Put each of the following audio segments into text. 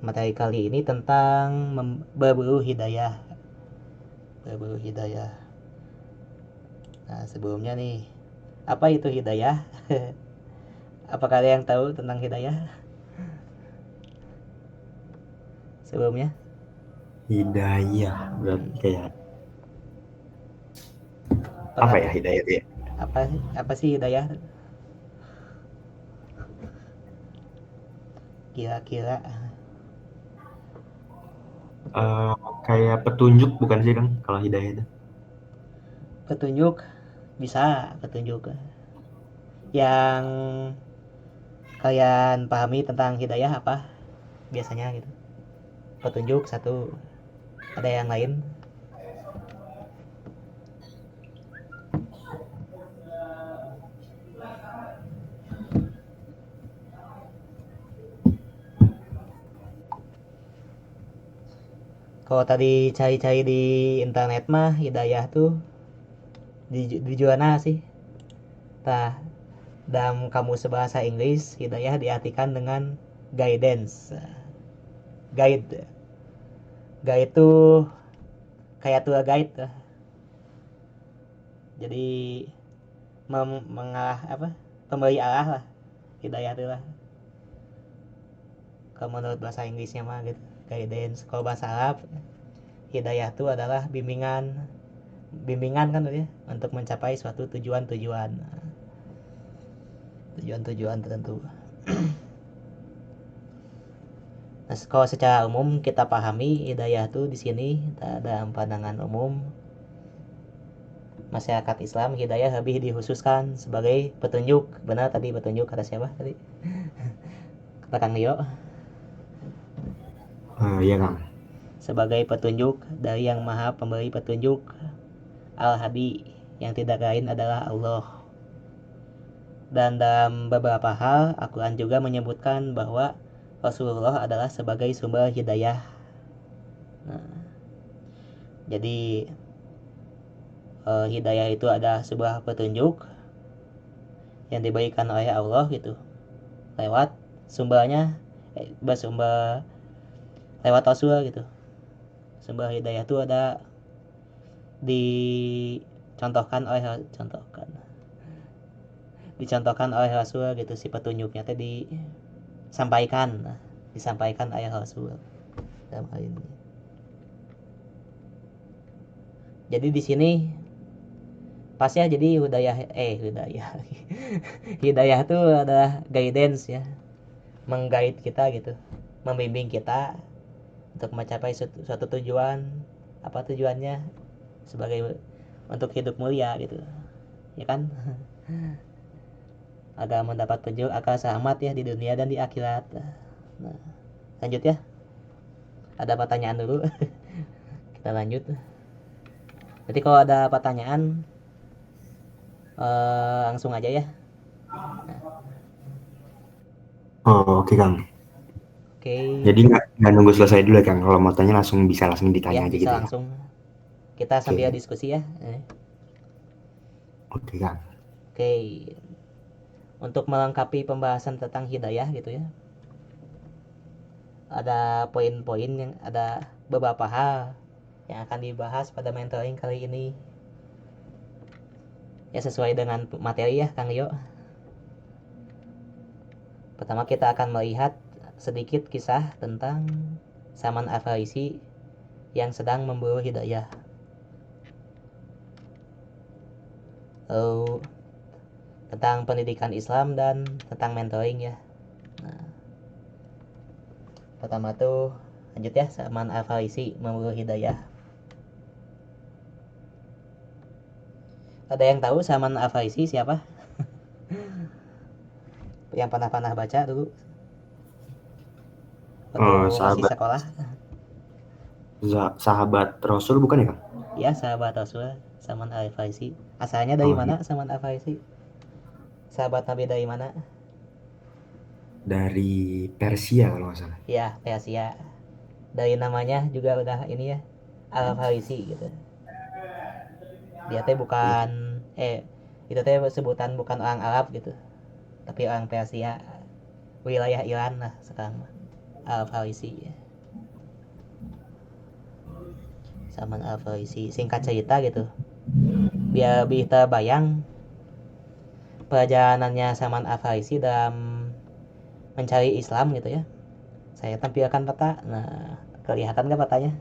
Materi kali ini tentang berburu hidayah. Berburu hidayah. Nah, sebelumnya nih, apa itu hidayah? Apakah ada yang tahu tentang hidayah sebelumnya? Hidayah berarti kayak apa Pernah ya hidayah itu ya? apa sih hidayah? Kira-kira Eh, Kayak petunjuk bukan sih Kang kalau hidayah itu? petunjuk, bisa petunjuk yang kalian pahami tentang hidayah apa biasanya gitu. Petunjuk satu, ada yang lain? Kalau tadi cari-cari di internet mah hidayah tuh di Juana sih. Tah, dalam kamus bahasa Inggris, hidayah diartikan dengan guidance. Guide. Guide itu kayak tour guide. Jadi mengarah apa? Pemberi arah lah. Hidayah itu lah. Kalau menurut bahasa Inggrisnya mah gitu. Guidance. Kalau bahasa Arab, hidayah itu adalah bimbingan. Bimbingan kan ya, untuk mencapai suatu tujuan-tujuan. Tujuan-tujuan tertentu. Nah, kalau secara umum kita pahami hidayah itu di sini dalam pandangan umum masyarakat Islam, hidayah lebih dikhususkan sebagai petunjuk. Benar tadi petunjuk kata siapa tadi? Kata Kang Rio. Iya Kang. Sebagai petunjuk dari yang maha pemberi petunjuk, Al-Hadi, yang tidak lain adalah Allah. Dan dalam beberapa hal Al-Quran juga menyebutkan bahwa Rasulullah adalah sebagai sumber hidayah. Nah, jadi hidayah itu ada sebuah petunjuk yang diberikan oleh Allah gitu, lewat sumbernya, bersumber lewat Rasul gitu. Sumber hidayah itu ada dicontohkan oleh dicontohkan oleh Rasul gitu, si petunjuknya tadi disampaikan oleh Rasul dalam hal ini. Jadi di sini pas ya, jadi hidayah hidayah itu adalah guidance ya, mengguide kita gitu, membimbing kita untuk mencapai suatu tujuan. Apa tujuannya? Sebagai untuk hidup mulia gitu ya kan, agar mendapat petunjuk akan selamat ya di dunia dan di akhirat. Nah, lanjut ya, ada pertanyaan dulu. Kita lanjut. Jadi kalau ada pertanyaan, langsung aja ya. Oh, oke Kang. Oke. Jadi nggak nunggu selesai dulu ya Kang. Kalau mau tanya langsung ditanya Ya aja bisa gitu ya. langsung, kita sambil Oke, diskusi ya. oke Kang. Oke, untuk melengkapi pembahasan tentang hidayah gitu ya, ada poin-poin yang ada beberapa hal yang akan dibahas pada mentoring kali ini ya, sesuai dengan materi ya Kang Yo. Pertama kita akan melihat sedikit kisah tentang Salman Al-Farisi yang sedang memburu hidayah. Lalu tentang pendidikan Islam dan tentang mentoring ya. Nah, pertama tuh lanjut ya, Salman Al-Farisi memburu hidayah. Ada yang tahu Salman Al-Farisi siapa? Yang pernah baca dulu waktu Oh, masih sahabat sekolah? sahabat Rasul bukan ya Kang? Ya, sahabat Rasul Salman Al-Farisi. Asalnya dari Oh iya, mana Salman Al-Farisi? Sahabat Nabi dari mana? dari Persia kalau nggak salah. Ya, Persia. Dari namanya juga udah ini ya, Al-Farisi gitu. Dia teh Iya. bukan itu teh sebutan bukan orang Arab gitu, tapi orang Persia, wilayah Iran lah sekarang. Al-Farisi. Salman Al-Farisi, singkat cerita gitu, biar bisa bayang perjalanannya Salman Al-Farisi dalam mencari Islam gitu ya. Saya tampilkan peta. Nah, kelihatan nggak petanya?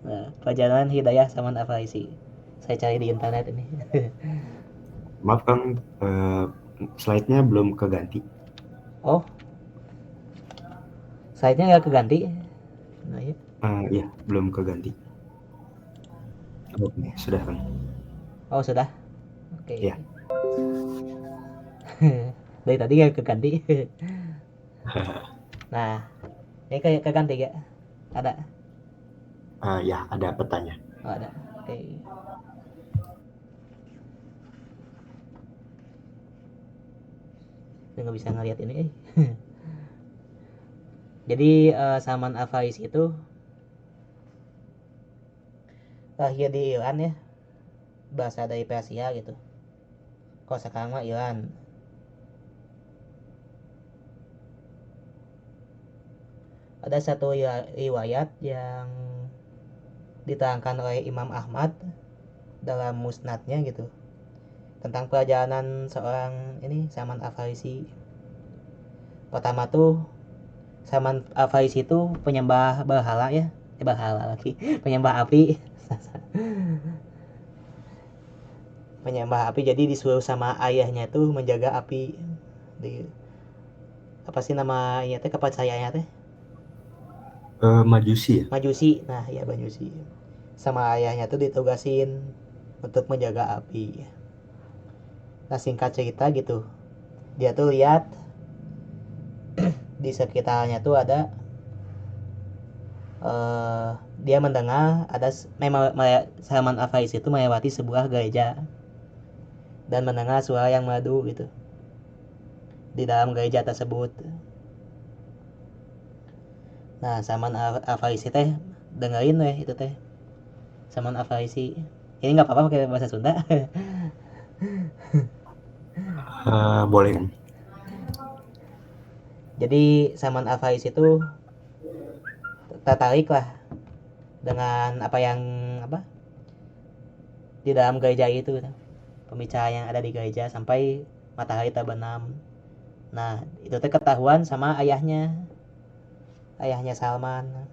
Nah, perjalanan hidayah Salman Al-Farisi. Saya cari di internet ini. Maaf Kang, slide-nya belum keganti. Oh, slide-nya nggak keganti. Nah, ya. Iya, belum keganti. Oke, sudah Kang. Oh, sudah. Oke. Ya. Dari tadi nggak keganti. Nah, ini kayak keganti ya? Ada? Ya, ada petanya. Oh, ada. Oke. Nggak bisa ngeliat ini. Jadi Salman Al-Farisi itu lahir di Iran ya, bahasa dari Persia gitu. Kalau sekarang mah Iran. Ada satu riwayat yang diterangkan oleh Imam Ahmad dalam musnadnya gitu, tentang perjalanan seorang ini Salman Al-Farisi. Pertama tuh Salman Al-Farisi itu penyembah berhala ya, berhala lagi, penyembah api. Penyembah api, jadi disuruh sama ayahnya tuh menjaga api di, apa sih namanya teh, kepercayaannya teh, Majusi ya? Majusi. Nah ya, Majusi. Sama ayahnya tuh ditugasin untuk menjaga api. Nah singkat cerita gitu, dia tuh lihat di sekitarnya tuh ada dia mendengar ada memang Salman Al-Farisi itu melewati sebuah gereja dan mendengar suara yang merdu gitu di dalam gereja tersebut. Nah Salman Al-Farisi teh dengerin weh itu teh, Salman Al-Farisi ini nggak apa-apa pakai bahasa Sunda. Boleh kan? Jadi Salman Al-Farisi itu tertarik lah dengan apa yang apa di dalam gereja itu, pembicaraan yang ada di gereja sampai matahari terbenam. Nah itu teh ketahuan sama ayahnya Salman.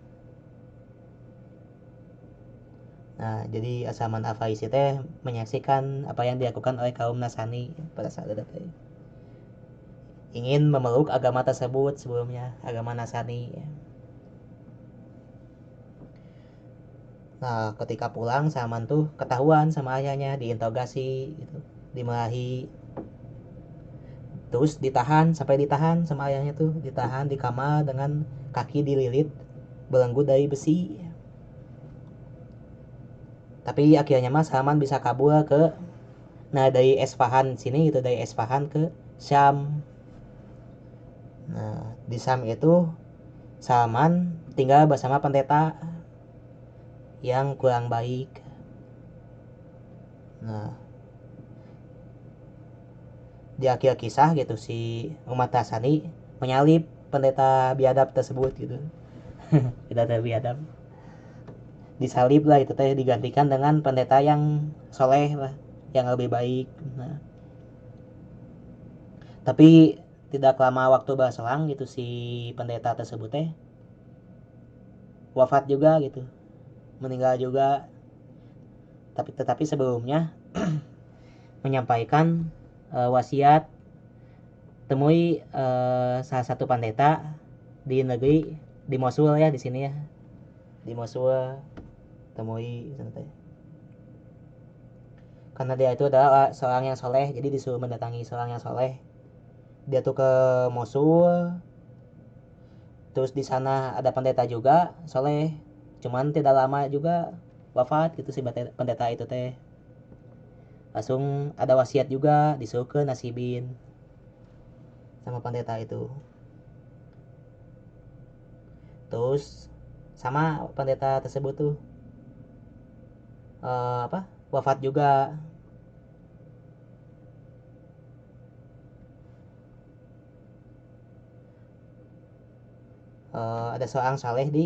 Nah jadi Salman Al-Farisi teh menyaksikan apa yang dilakukan oleh kaum Nasrani pada saat itu teh, ingin memeluk agama tersebut sebelumnya, agama Nasrani. Nah ketika pulang Salman tuh ketahuan sama ayahnya, diinterogasi gitu, dimarahi, terus ditahan sama ayahnya tuh, ditahan di kamar dengan kaki dililit belenggu dari besi. Tapi akhirnya mas Salman bisa kabur ke, nah dari Esfahan sini gitu, dari Esfahan ke Syam. Nah di Syam itu Salman tinggal bersama pendeta yang kurang baik. Nah di akhir kisah gitu si umat Nasrani menyalip pendeta biadab tersebut gitu. Pendeta biadab disalib lah itu teh, digantikan dengan pendeta yang soleh lah, yang lebih baik. Nah tapi tidak lama waktu berselang gitu si pendeta tersebut teh wafat juga gitu, meninggal juga. Tetapi sebelumnya menyampaikan wasiat, temui salah satu pendeta di negeri, di Mosul ya, di sini ya, di Mosul, temui santai. Karena dia itu adalah seorang yang soleh, jadi disuruh mendatangi seorang yang soleh. Dia tuh ke Mosul, terus di sana ada pendeta juga soleh, cuman tidak lama juga wafat gitu si pendeta itu teh. Langsung ada wasiat juga disuruh ke Nasibin sama pendeta itu. Terus sama pendeta tersebut tuh apa wafat juga. ada seorang saleh di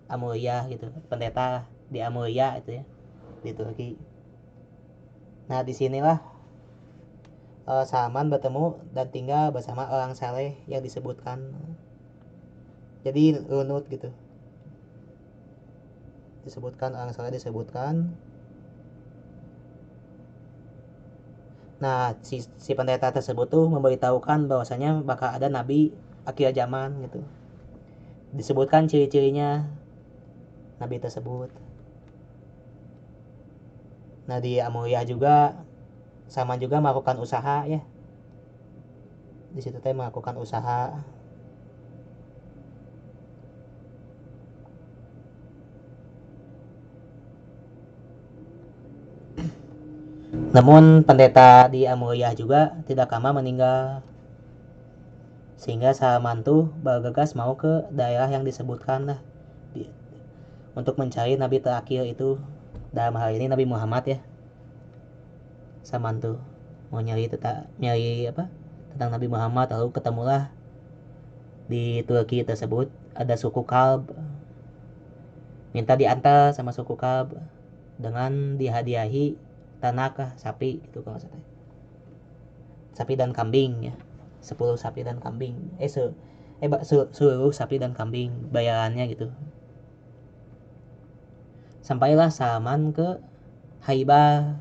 Amulia gitu, pendeta di Amulia itu ya, di Turki. Nah disinilah Salman bertemu dan tinggal bersama orang saleh yang disebutkan, jadi runut gitu, disebutkan orang saleh disebutkan. Nah si pendeta tersebut tuh memberitahukan bahwasanya bakal ada nabi akhir zaman gitu, disebutkan ciri-cirinya nabi tersebut. Nah di Amulia juga sama juga melakukan usaha ya, di situ teh melakukan usaha. Namun pendeta di Amulia juga tidak lama meninggal, sehingga Salman tuh bergegas mau ke daerah yang disebutkan lah untuk mencari nabi terakhir itu, dalam hal ini Nabi Muhammad ya. Salman tuh mau nyari tentang Nabi Muhammad, lalu ketemulah di Turki tersebut ada suku Kalb, minta diantar sama suku Kalb dengan dihadiahi tanah sapi gitu kalau saya, sapi dan kambing ya, 10 sapi dan kambing, seluruh sapi dan kambing bayarannya gitu. Sampailah Salman ke Haiba,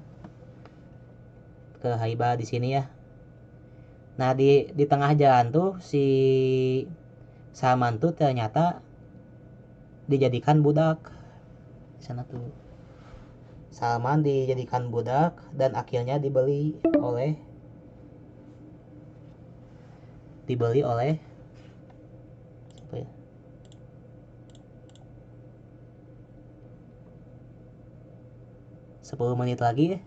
di sini ya. Nah di tengah jalan tuh si Salman tuh ternyata dijadikan budak di sana tuh. Salman dijadikan budak dan akhirnya dibeli oleh apa ya? 10 menit lagi ya.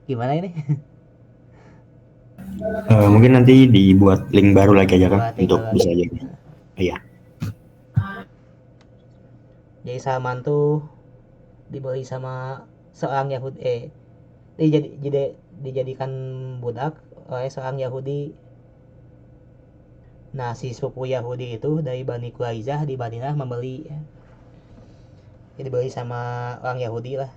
Gimana ini? Mungkin nanti dibuat link baru lagi aja kan Buat untuk tinggal bisa lagi. jadi. Iya. Jadi Salman tuh dibeli sama seorang Yahudi, dijadikan budak oleh seorang Yahudi. Nah si suku Yahudi itu dari Bani Quraizah di Madinah membeli, jadi dibeli sama orang Yahudi lah.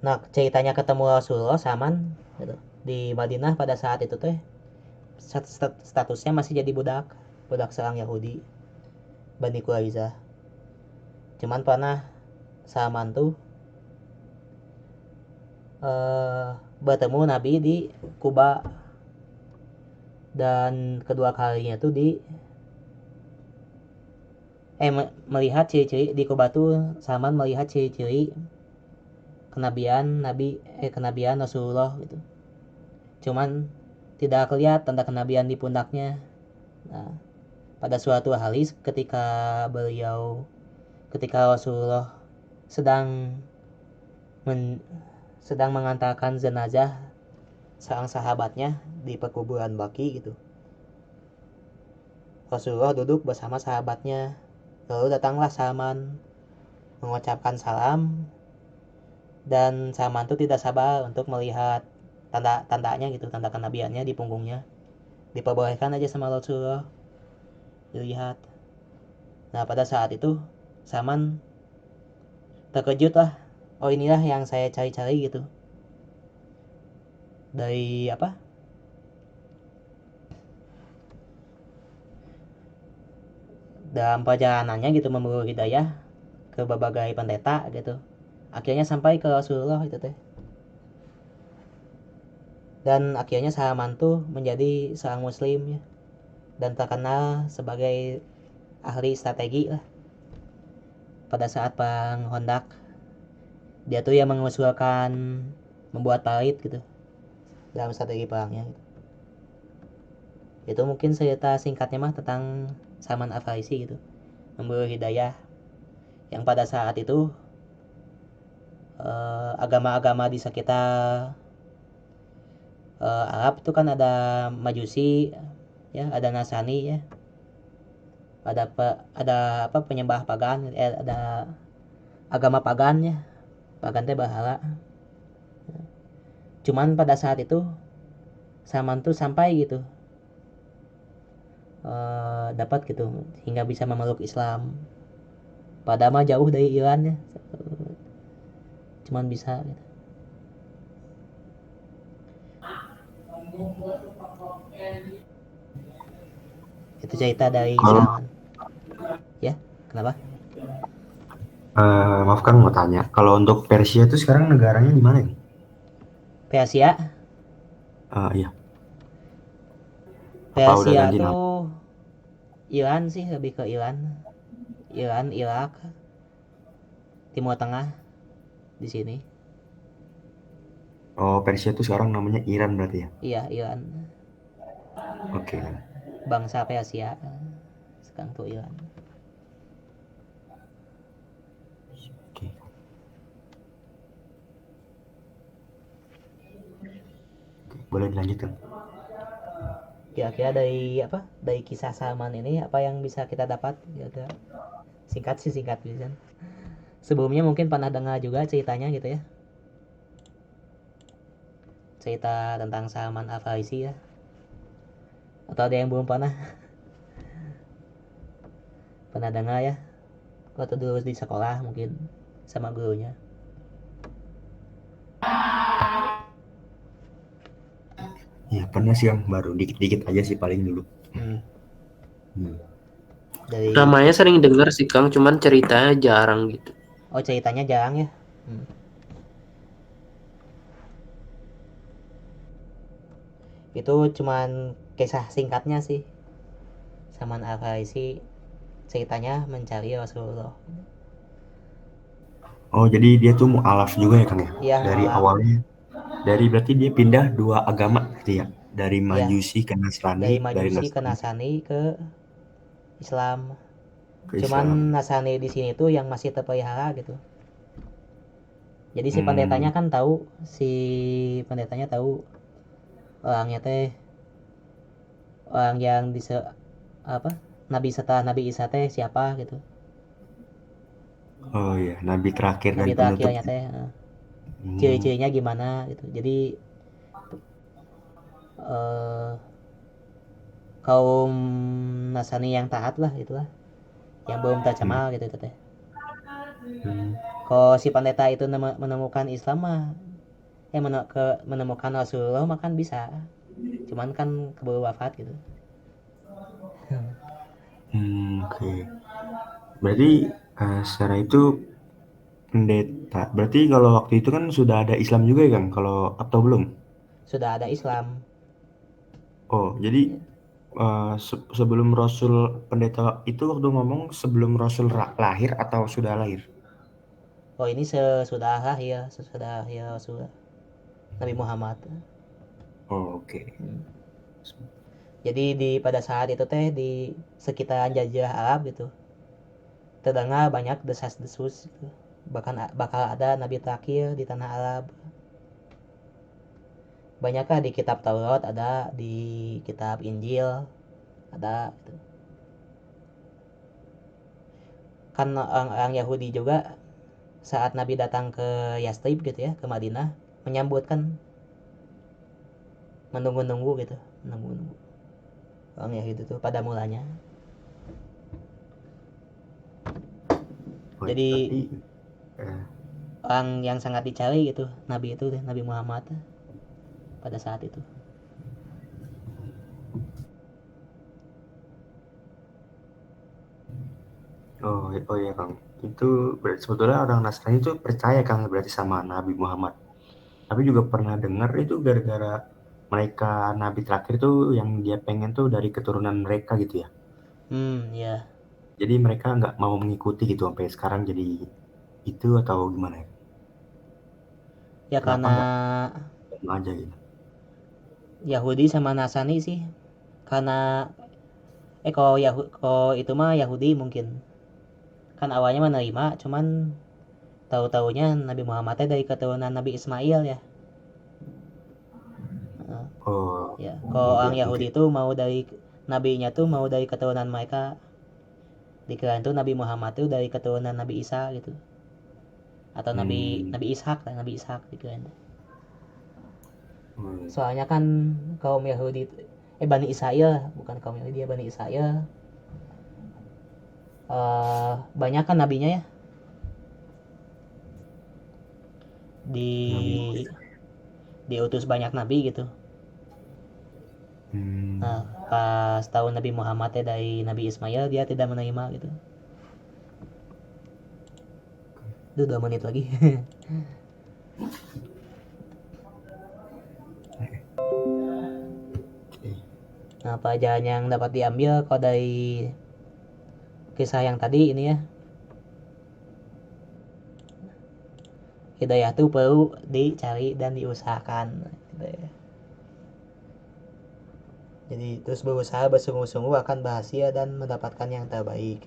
Nah ceritanya ketemu Rasulullah Salman gitu di Madinah pada saat itu teh statusnya masih jadi budak seorang Yahudi Bani Quraizah. Cuman pernah Salman tuh bertemu Nabi di Kuba, dan kedua kalinya tuh melihat ciri-ciri di Kuba tuh. Salman melihat ciri-ciri kenabian Rasulullah gitu. Cuman tidak kelihatan tanda kenabian di pundaknya. Nah, pada suatu hari ketika Rasulullah sedang mengantarkan jenazah seorang sahabatnya di perkuburan Baki gitu. Rasulullah duduk bersama sahabatnya. Lalu datanglah Salman mengucapkan salam, dan Salman itu tidak sabar untuk melihat tanda-tandanya gitu, tanda kenabiannya di punggungnya. Diperbolehkan aja sama Rasulullah dilihat. Nah pada saat itu Salman terkejut lah. Oh inilah yang saya cari-cari gitu. Dari dalam perjalanannya gitu memburu hidayah ke berbagai pendeta gitu, akhirnya sampai ke Rasulullah itu teh. Dan akhirnya Salman tuh menjadi seorang muslim ya, dan terkenal sebagai ahli strategi lah pada saat perang Hondak. Dia tuh yang mengusulkan membuat parit gitu dalam strategi perangnya gitu. Itu mungkin cerita singkatnya mah tentang Salman Al Farisi gitu, memburu hidayah yang pada saat itu agama-agama di sekitar Arab itu kan ada Majusi ya, ada Nasrani ya. ada apa penyembah pagan, ada agama pagannya, pagan teh bahala. Cuman pada saat itu Salman tuh sampai gitu, dapat gitu hingga bisa memeluk Islam. Padahal mah jauh dari Iran ya, cuman bisa gitu. Itu cerita dari Kalau Salman. Ya, kenapa? maaf Kang mau tanya, kalau untuk Persia itu sekarang negaranya di mana nih? Persia, Iya, apa udah Persia ganti nama? tuh Iran sih, lebih ke Iran. Iran, Irak, Timur Tengah di sini. Oh, Persia itu sekarang namanya Iran berarti ya? Iya, Iran. Oke. Bangsa Persia sekarang tuh Iran. Oke. Oke, boleh dilanjutkan. Kira-kira dari apa? Dari kisah Salman ini apa yang bisa kita dapat? Kira-kira singkat sih, singkat bisa. Sebelumnya mungkin pernah dengar juga ceritanya gitu ya. Cerita tentang Salman Al Farisi ya. Atau ada yang belum pernah pernah dengar ya? Waktu dulu di sekolah mungkin sama gurunya. Ya pernah sih Kang, baru dikit-dikit aja sih paling dulu. Hmm. Hmm. Dari Namanya sering denger sih Kang, cuman ceritanya jarang gitu. oh ceritanya jarang ya. Hmm. Itu cuman kisah singkatnya sih. Salman Al Farisi ceritanya mencari Rasulullah. Oh, jadi dia tuh mualaf juga ya Kang ya? Iya Dari mualaf. awalnya, dari berarti dia pindah dua agama gitu ya? Dari Iya, Majusi ke Nasrani, dari dari Majusi ke Nasrani Nasrani ke Islam. ke Cuman Islam. Nasrani di sini tuh yang masih terpelihara gitu. Jadi si Hmm. pendetanya kan tahu, si pendetanya tahu orangnya teh orang yang apa Nabi setelah Nabi Isa teh siapa gitu. Oh iya, Nabi terakhir dan Nabi penutup. terakhirnya teh Hmm. ciri-cirinya gimana gitu. Jadi eh, kaum Nasrani yang taat lah itulah, yang belum Hmm. tercemar gitu teh. Hmm. Kalau si pendeta itu menemukan Islam mah menemukan Rasulullah makan bisa, cuman kan keburu wafat gitu. Oke. Berarti secara itu pendeta. Berarti kalau waktu itu kan sudah ada Islam juga ya Kang? Kalau atau belum? Sudah ada Islam. Oh, jadi sebelum Rasul pendeta itu waktu ngomong sebelum Rasul lahir atau sudah lahir? Oh ini sesudah lahir, sesudah lahir Rasul Nabi Muhammad. Oh, oke. Hmm. Jadi pada saat itu teh di sekitaran Jazirah Arab gitu terdengar banyak desas-desus gitu. Bahkan bakal ada nabi terakhir di tanah Arab. Banyakkah di kitab Taurat, ada di kitab Injil, ada gitu. Kan orang-orang Yahudi juga saat Nabi datang ke Yastrib gitu ya, ke Madinah, menyambut kan, menunggu-nunggu gitu, menunggu-nunggu. Orang Yahudi itu pada mulanya. Oh, Jadi berarti eh, orang yang sangat dicari gitu, Nabi itu, Nabi Muhammad pada saat itu. oh ya Kang. Itu berarti sebetulnya orang Nasrani itu percaya Kang berarti sama Nabi Muhammad. Tapi juga pernah dengar itu gara-gara mereka Nabi terakhir tuh yang dia pengen tuh dari keturunan mereka gitu ya. Ya. Jadi mereka nggak mau mengikuti gitu sampai sekarang jadi itu atau gimana ya? Ya Kenapa karena nggak sama aja gitu? Yahudi sama Nasrani sih. Karena kalau itu mah Yahudi mungkin. Kan awalnya menerima, cuman tahu-taunya Nabi Muhammadnya dari keturunan Nabi Ismail ya. Heeh. Oh, Ya, kalau orang oke. Yahudi itu mau dari nabinya tuh mau dari keturunan mereka. Dikira itu Nabi Muhammad itu dari keturunan Nabi Isa gitu, atau Nabi Ishak lah, Nabi Ishak dikira. Soalnya kan kaum Yahudi Bani Israel, bukan kaum Yahudi ya, Bani Israel banyak kan nabinya ya, diutus banyak nabi gitu. Nah pas tahun Nabi Muhammad dari Nabi Ismail, dia tidak menerima gitu. Itu 2 menit lagi. Nah pelajaran yang dapat diambil kalau dari kisah yang tadi ini ya, hidayah itu perlu dicari dan diusahakan gitu ya. Jadi terus berusaha bersungguh-sungguh akan bahagia dan mendapatkan yang terbaik.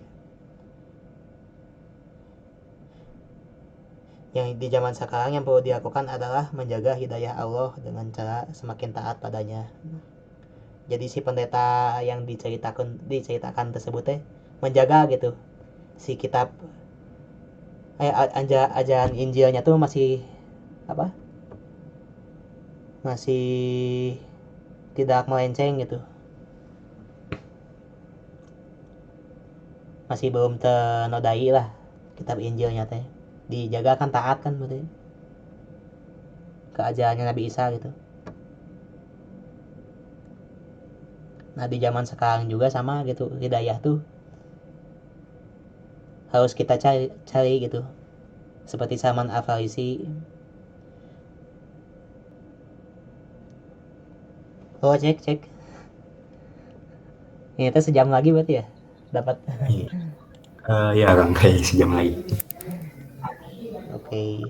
Yang di zaman sekarang yang perlu dilakukan adalah menjaga hidayah Allah dengan cara semakin taat padanya. Jadi si pendeta yang diceritakan tersebut menjaga gitu si kitab ajaran Injilnya tuh masih apa? Masih tidak melenceng gitu. Masih belum ternodai lah kitab Injilnya teh. Dijaga kan, taat kan berarti ke ajarannya Nabi Isa gitu. Nah di zaman sekarang juga sama gitu, hidayah tuh harus kita cari gitu, seperti Salman Al-Farisi. Oh cek ini tuh sejam lagi berarti ya dapat. Ya Kang, kayak sejam lagi. Oke.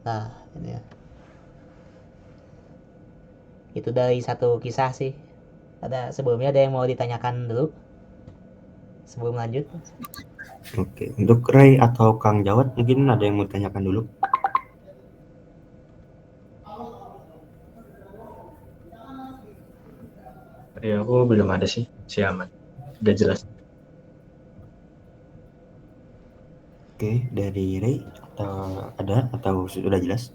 Nah ini ya, itu dari satu kisah sih. Sebelumnya ada yang mau ditanyakan dulu sebelum lanjut? Oke, untuk Ray atau Kang Jawad mungkin ada yang mau tanyakan dulu. Ya aku belum ada sih, si aman. Udah jelas. Oke, dari Ray atau sudah jelas?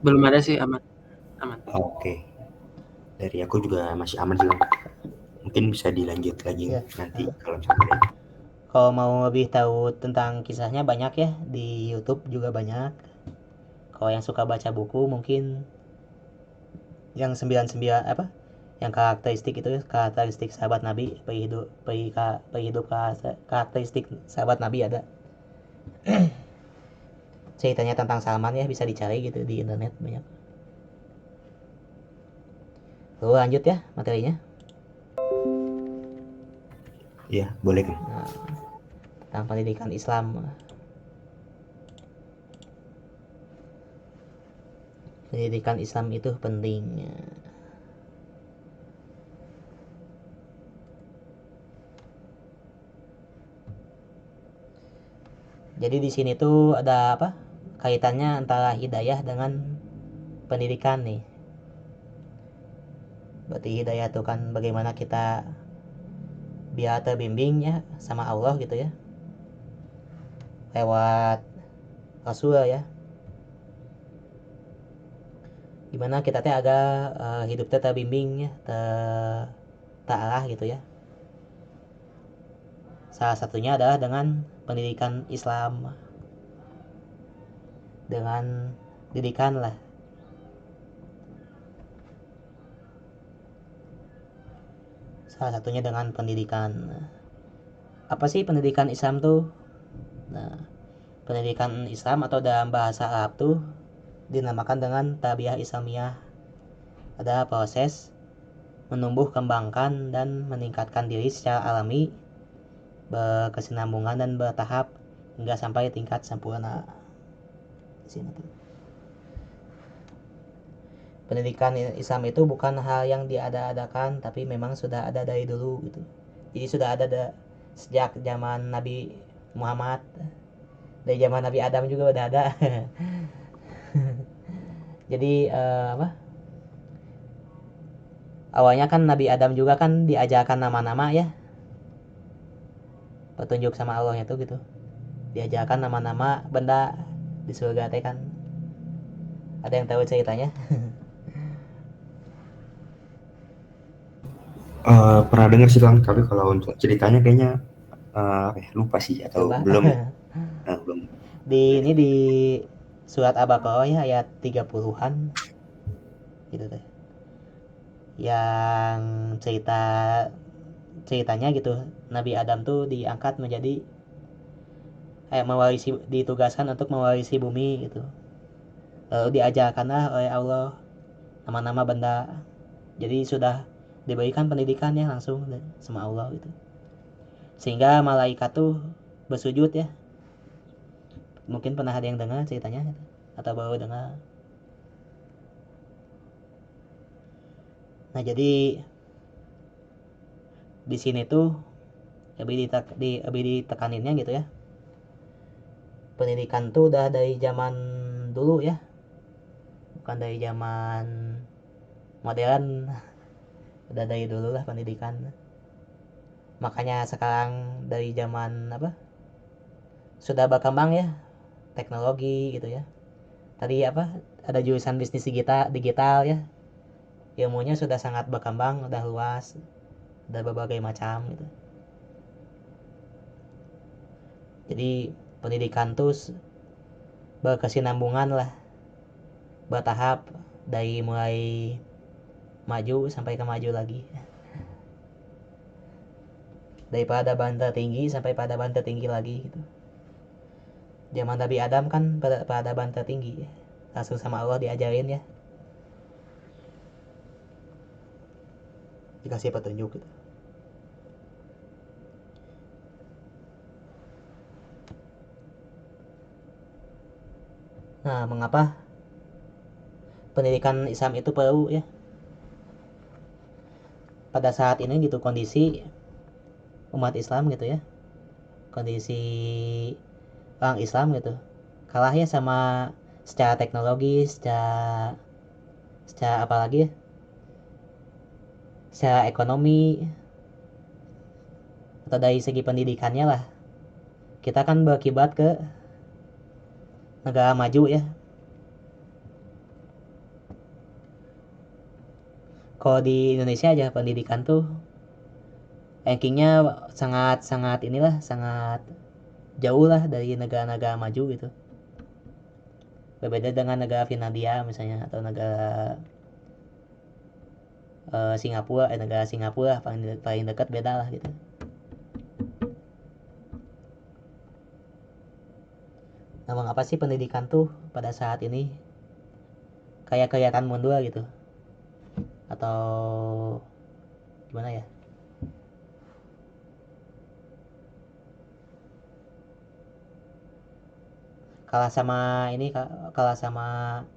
Belum ada sih, aman. Oke. Dari aku juga masih aman sih, Bang. Mungkin bisa dilanjut lagi Ya. nanti kalau sampai. Kalau mau lebih tahu tentang kisahnya banyak ya, di YouTube juga banyak. Kalau yang suka baca buku mungkin yang 99 apa? Yang karakteristik sahabat Nabi, karakteristik sahabat Nabi ada. Ceritanya tentang Salman ya, bisa dicari gitu di internet banyak. Lalu lanjut ya materinya. Ya, boleh Kang. Nah, tentang pendidikan Islam. Pendidikan Islam itu penting. Jadi di sini tuh ada apa? Kaitannya antara hidayah dengan pendidikan nih. Berarti hidayah itu kan bagaimana kita biar terbimbing ya sama Allah gitu ya, lewat Rasul ya. Gimana kita teh agar hidup teh terbimbing ya, terarah gitu ya. Salah satunya adalah dengan pendidikan Islam, dengan didikan lah. Salah satunya dengan pendidikan. Apa sih pendidikan Islam tuh? Nah, pendidikan Islam atau dalam bahasa Arab tuh dinamakan dengan tarbiyah Islamiyah. Ada proses menumbuh kembangkan dan meningkatkan diri secara alami, berkesinambungan dan bertahap hingga sampai tingkat sempurna. Di sini tuh. Pendidikan Islam itu bukan hal yang diada-adakan, tapi memang sudah ada dari dulu gitu. Jadi sudah ada sejak zaman Nabi Muhammad Dari zaman Nabi Adam juga udah ada. Jadi apa? Awalnya kan Nabi Adam juga kan diajarkan nama-nama ya, petunjuk sama Allah itu gitu. Diajarkan nama-nama benda di surga teh kan. Ada yang tahu ceritanya? Pernah dengar sih Kang, tapi kalau untuk ceritanya kayaknya lupa sih atau Coba. belum. Di surat Al-Baqarah ya ayat 30-an gitu teh. Yang ceritanya gitu, Nabi Adam tuh diangkat menjadi ditugaskan untuk mewarisi bumi gitu. Lalu diajarkanlah oleh Allah nama-nama benda. Jadi sudah diberikan pendidikannya langsung sama Allah gitu. Sehingga malaikat tuh bersujud ya. Mungkin pernah ada yang dengar ceritanya gitu. Atau baru dengar. Nah, jadi di sini tuh lebih ditekaninnya gitu ya. Pendidikan tuh udah dari zaman dulu ya. Bukan dari zaman modern. Udah dari dulu lah pendidikan. Makanya sekarang dari zaman apa? Sudah berkembang ya teknologi gitu ya. Tadi apa? Ada jurusan bisnis digital ya. Ilmunya sudah sangat berkembang, udah luas, udah berbagai macam gitu. Jadi pendidikan tuh berkesinambungan lah, bertahap dari mulai maju sampai ke maju lagi. Daripada banter tinggi sampai pada banter tinggi lagi gitu. Zaman Nabi Adam kan pada banter tinggi ya. Langsung sama Allah diajarin ya. Dikasih petunjuk gitu. Nah, mengapa pendidikan Islam itu perlu ya? Pada saat ini gitu kondisi umat Islam gitu ya. Kondisi orang Islam gitu. Kalah ya sama secara teknologi, secara apa lagi ya? Secara ekonomi atau dari segi pendidikannya lah. Kita kan berkiblat ke negara maju ya. Kalau di Indonesia aja pendidikan tuh rankingnya sangat inilah sangat jauh lah dari negara-negara maju gitu. Berbeda dengan negara Finlandia misalnya atau negara negara Singapura paling dekat beda lah gitu. Nah, mengapa sih pendidikan tuh pada saat ini kayak kelihatan mundur gitu? Atau gimana ya? Kalah sama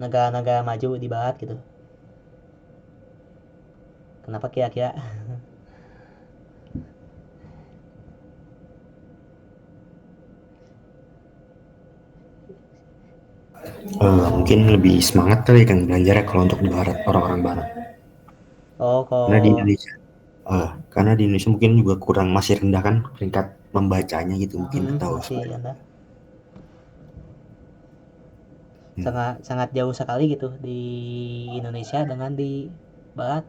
negara-negara maju di barat gitu. Kenapa kira-kira? Mungkin lebih semangat kali kan belajar kalau untuk di barat, orang-orang barat. Oh, Karena di kalau Indonesia mungkin juga kurang, masih rendah kan peringkat membacanya gitu mungkin atau masih Anda Hmm. sangat jauh sekali gitu di Indonesia dengan di barat.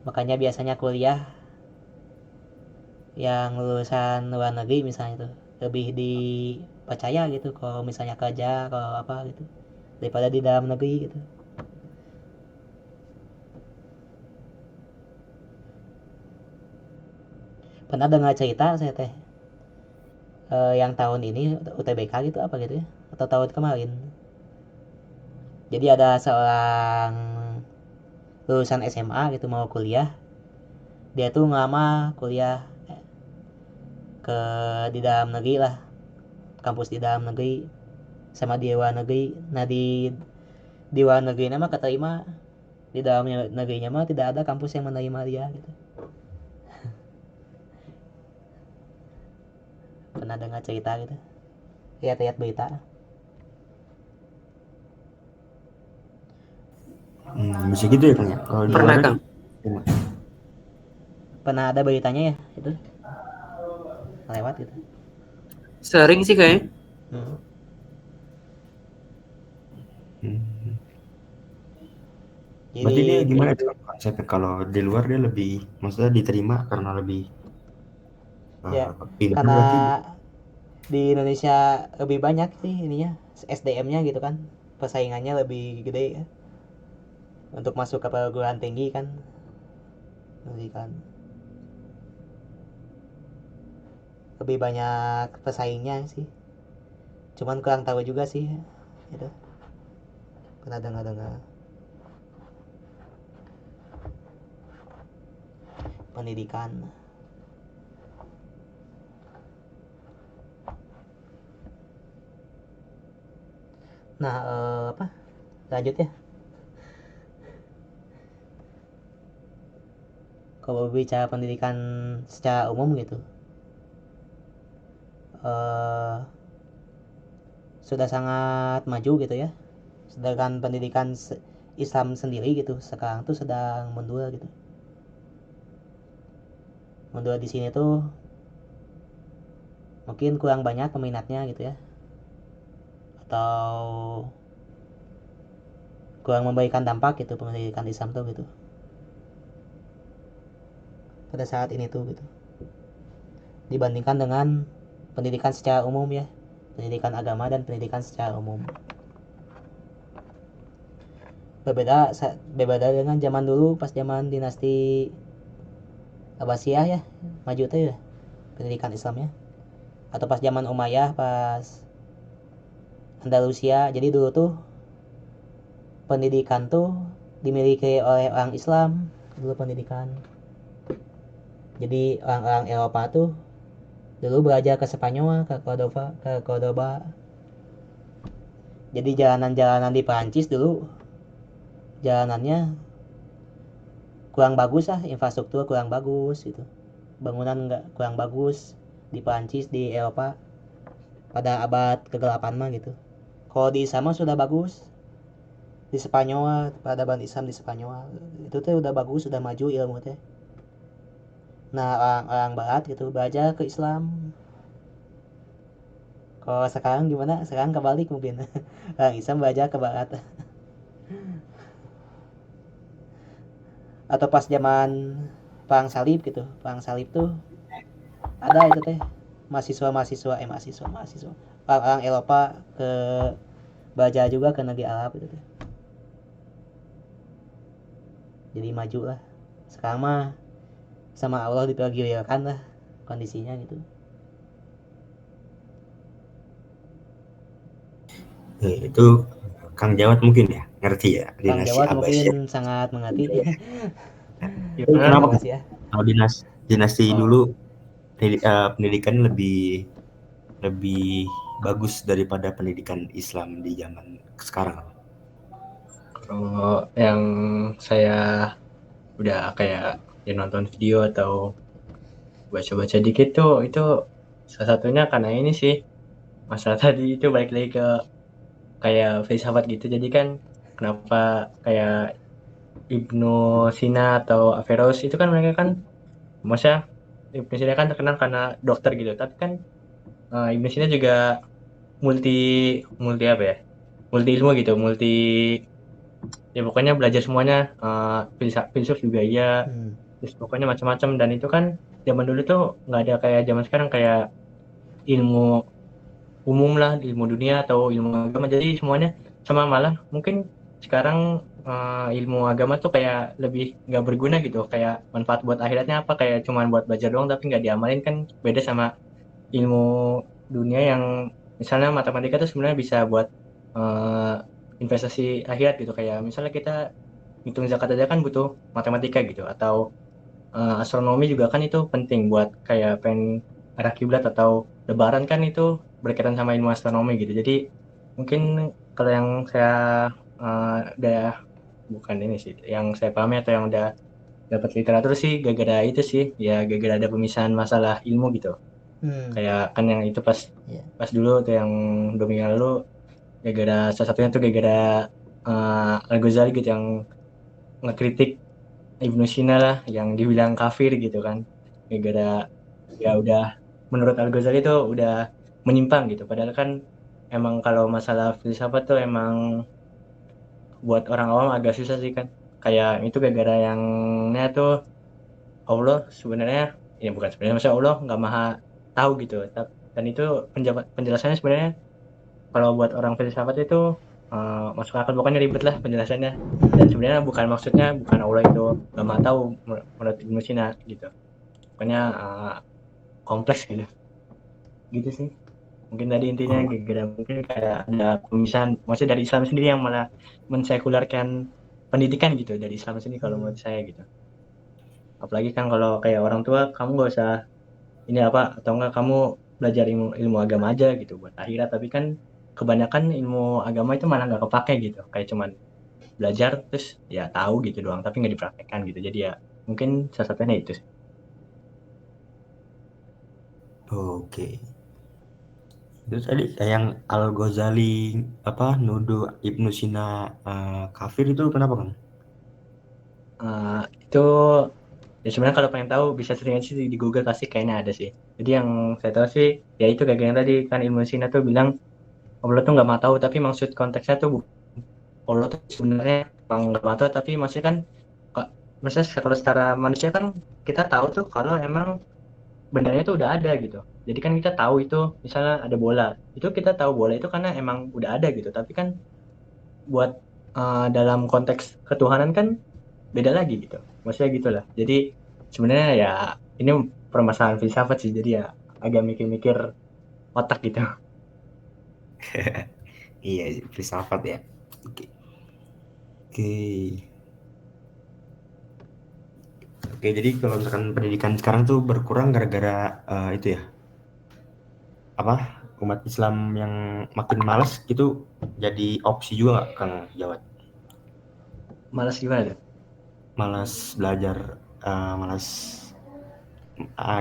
Makanya biasanya kuliah yang lulusan luar negeri misalnya itu lebih dipercaya gitu kalau misalnya kerja kalau apa gitu daripada di dalam negeri gitu. Pernah dengar cerita saya teh yang tahun ini UTBK gitu apa gitu ya atau tahun kemarin. Jadi ada seorang lulusan SMA gitu mau kuliah, dia tuh ngelamar kuliah ke di dalam negeri lah, kampus di dalam negeri sama di luar negeri. Nah, di luar negeri mah keterima, di dalam negerinya mah tidak ada kampus yang menerima dia gitu. Pernah dengar cerita gitu, lihat-lihat berita. Bisa gitu ya Kang ya. Kalau di Iya. Pernah luar Kang. gimana? Pernah ada beritanya ya itu lewat gitu. Sering sih kayaknya. Hmm. Hmm. Jadi Berarti dia gimana itu konsepnya? Kalau di luar dia lebih, maksudnya diterima karena lebih ya pintar karena berarti. di Indonesia lebih banyak sih ininya SDM-nya gitu kan, persaingannya lebih gede ya untuk masuk ke perguruan tinggi kan, lebih kan lebih banyak pesaingnya sih. Cuman kurang tahu juga sih gitu, pernah dengar pendidikan. Nah, apa lanjut ya, kalau bicara pendidikan secara umum gitu, eh sudah sangat maju gitu ya, sedangkan pendidikan Islam sendiri gitu sekarang tuh sedang mundur gitu. Mundur di sini tuh mungkin kurang banyak peminatnya gitu ya, atau kurang memberikan dampak gitu pendidikan Islam tuh gitu pada saat ini tuh gitu, dibandingkan dengan pendidikan secara umum ya, pendidikan agama dan pendidikan secara umum. Berbeda dengan zaman dulu pas zaman dinasti Abbasiyah ya, maju tuh ya pendidikan Islamnya, atau pas zaman Umayyah pas Andalusia. Jadi dulu tuh pendidikan tuh dimiliki oleh orang Islam dulu pendidikan. Jadi orang-orang Eropa tuh dulu belajar ke Spanyol, ke Cordoba. Jadi jalanan-jalanan di Perancis dulu jalanannya kurang bagus lah, infrastruktur kurang bagus gitu, bangunan nggak kurang bagus di Perancis di Eropa pada abad ke-8 mah gitu. Kalau di Islam sudah bagus, di Spanyol peradaban Islam di Spanyol itu teh udah bagus, udah maju ilmu teh. Nah orang-orang Barat gitu belajar ke Islam. Kalau sekarang gimana? Sekarang kebalik mungkin. Orang Islam belajar ke Barat. Atau pas zaman perang salib gitu, perang salib tuh ada itu teh mahasiswa orang-orang Eropa ke belajar juga ke negeri Arab itu teh, jadi maju lah. Sekarang mah sama Allah dipergilirkan lah kondisinya gitu. Itu Kang Jawat mungkin ya ngerti ya Kang dinasti Jawa Abbasiyah. mungkin sangat mengerti. Gimana? Kenapa Kang? Abbasiyah. Kalau dinasti Oh, dulu pendidikan lebih lebih bagus daripada pendidikan Islam di zaman sekarang. Kalau yang saya udah kayak ya nonton video atau baca-baca dikit tuh itu salah satunya karena ini sih masalah tadi itu balik lagi ke kayak filsafat gitu. Jadi kan kenapa kayak Ibnu Sina atau Averroes itu kan mereka kan maksudnya Ibnu Sina kan terkenal karena dokter gitu. Tapi kan Ibnu Sina juga multi multi apa ya? Multi ilmu gitu, multi ya pokoknya belajar semuanya filsuf juga iya. Hmm. Terus pokoknya macam-macam dan itu kan zaman dulu tuh nggak ada kayak zaman sekarang kayak ilmu umum lah, ilmu dunia atau ilmu agama. Jadi semuanya sama malah mungkin sekarang ilmu agama tuh kayak lebih nggak berguna gitu. Kayak manfaat buat akhiratnya apa kayak cuman buat belajar doang tapi nggak diamalin kan beda sama ilmu dunia yang misalnya matematika tuh sebenarnya bisa buat eh, investasi akhirat gitu. Kayak misalnya kita hitung zakat aja kan butuh matematika gitu atau astronomi juga kan itu penting buat kayak arah kiblat atau lebaran kan itu berkaitan sama ilmu astronomi gitu. Jadi mungkin kalau yang saya udah bukan ini sih, yang saya pahami atau yang udah dapat literatur sih gara-gara itu sih, ya gara-gara ada pemisahan masalah ilmu gitu. Kayak kan yang itu pas Iya. pas dulu tuh yang 2 minggu lalu gara-gara salah satunya tuh gara-gara Al-Ghazali gitu yang ngekritik Ibnu Sina lah yang dibilang kafir gitu kan. Gara-gara ya udah menurut Al-Ghazali itu udah menyimpang gitu. Padahal kan emang kalau masalah filsafat tuh emang buat orang awam agak susah sih kan. Kayak itu gara-gara yangnya tuh Allah sebenarnya ya bukan sebenarnya maksudnya Allah nggak maha tahu gitu. Dan itu penjelasannya sebenarnya kalau buat orang filsafat itu masuk akal, pokoknya ribet lah penjelasannya. Dan sebenarnya bukan maksudnya bukan Allah itu nggak maha tahu menurut Ibnu Sina gitu. Pokoknya kompleks gitu sih. Mungkin tadi intinya Oh, gara-gara mungkin kayak ada pemisahan maksudnya dari Islam sendiri yang malah mensekularkan pendidikan gitu dari Islam sendiri kalau menurut saya gitu. Apalagi kan kalau kayak orang tua kamu nggak usah ini apa atau enggak kamu belajar ilmu agama aja gitu buat akhirat, tapi kan kebanyakan ilmu agama itu malah nggak kepake gitu, kayak cuman belajar terus ya tahu gitu doang tapi nggak dipraktekkan gitu. Jadi ya mungkin salah satunya itu sih. oke. Terus tadi kayak yang Al-Ghazali apa nuduh Ibnu Sina kafir itu kenapa kan? Itu ya sebenarnya kalau pengen tahu bisa sering aja sih di Google, pasti kayaknya ada sih. Jadi yang saya tahu sih ya itu kayak yang tadi kan ilmu Sina tuh bilang Allah tuh nggak mau tahu, tapi maksud konteksnya tuh Allah tuh sebenarnya emang nggak mau tahu, tapi maksudnya kan kok maksudnya kalau secara manusia kan kita tahu tuh kalau emang benarnya tuh udah ada gitu. Jadi kan kita tahu itu misalnya ada bola, itu kita tahu bola itu karena emang udah ada gitu. Tapi kan buat dalam konteks ketuhanan kan beda lagi gitu. Maksudnya gitulah. Jadi sebenarnya ya ini permasalahan filsafat sih. Jadi ya agak mikir-mikir otak gitu. Iya, filsafat ya. Oke. Oke. Oke, jadi kalau misalkan pendidikan sekarang tuh berkurang gara-gara itu ya, apa umat Islam yang makin malas gitu jadi opsi juga nggak Kang Jawad? Malas gimana tuh? Malas belajar, malas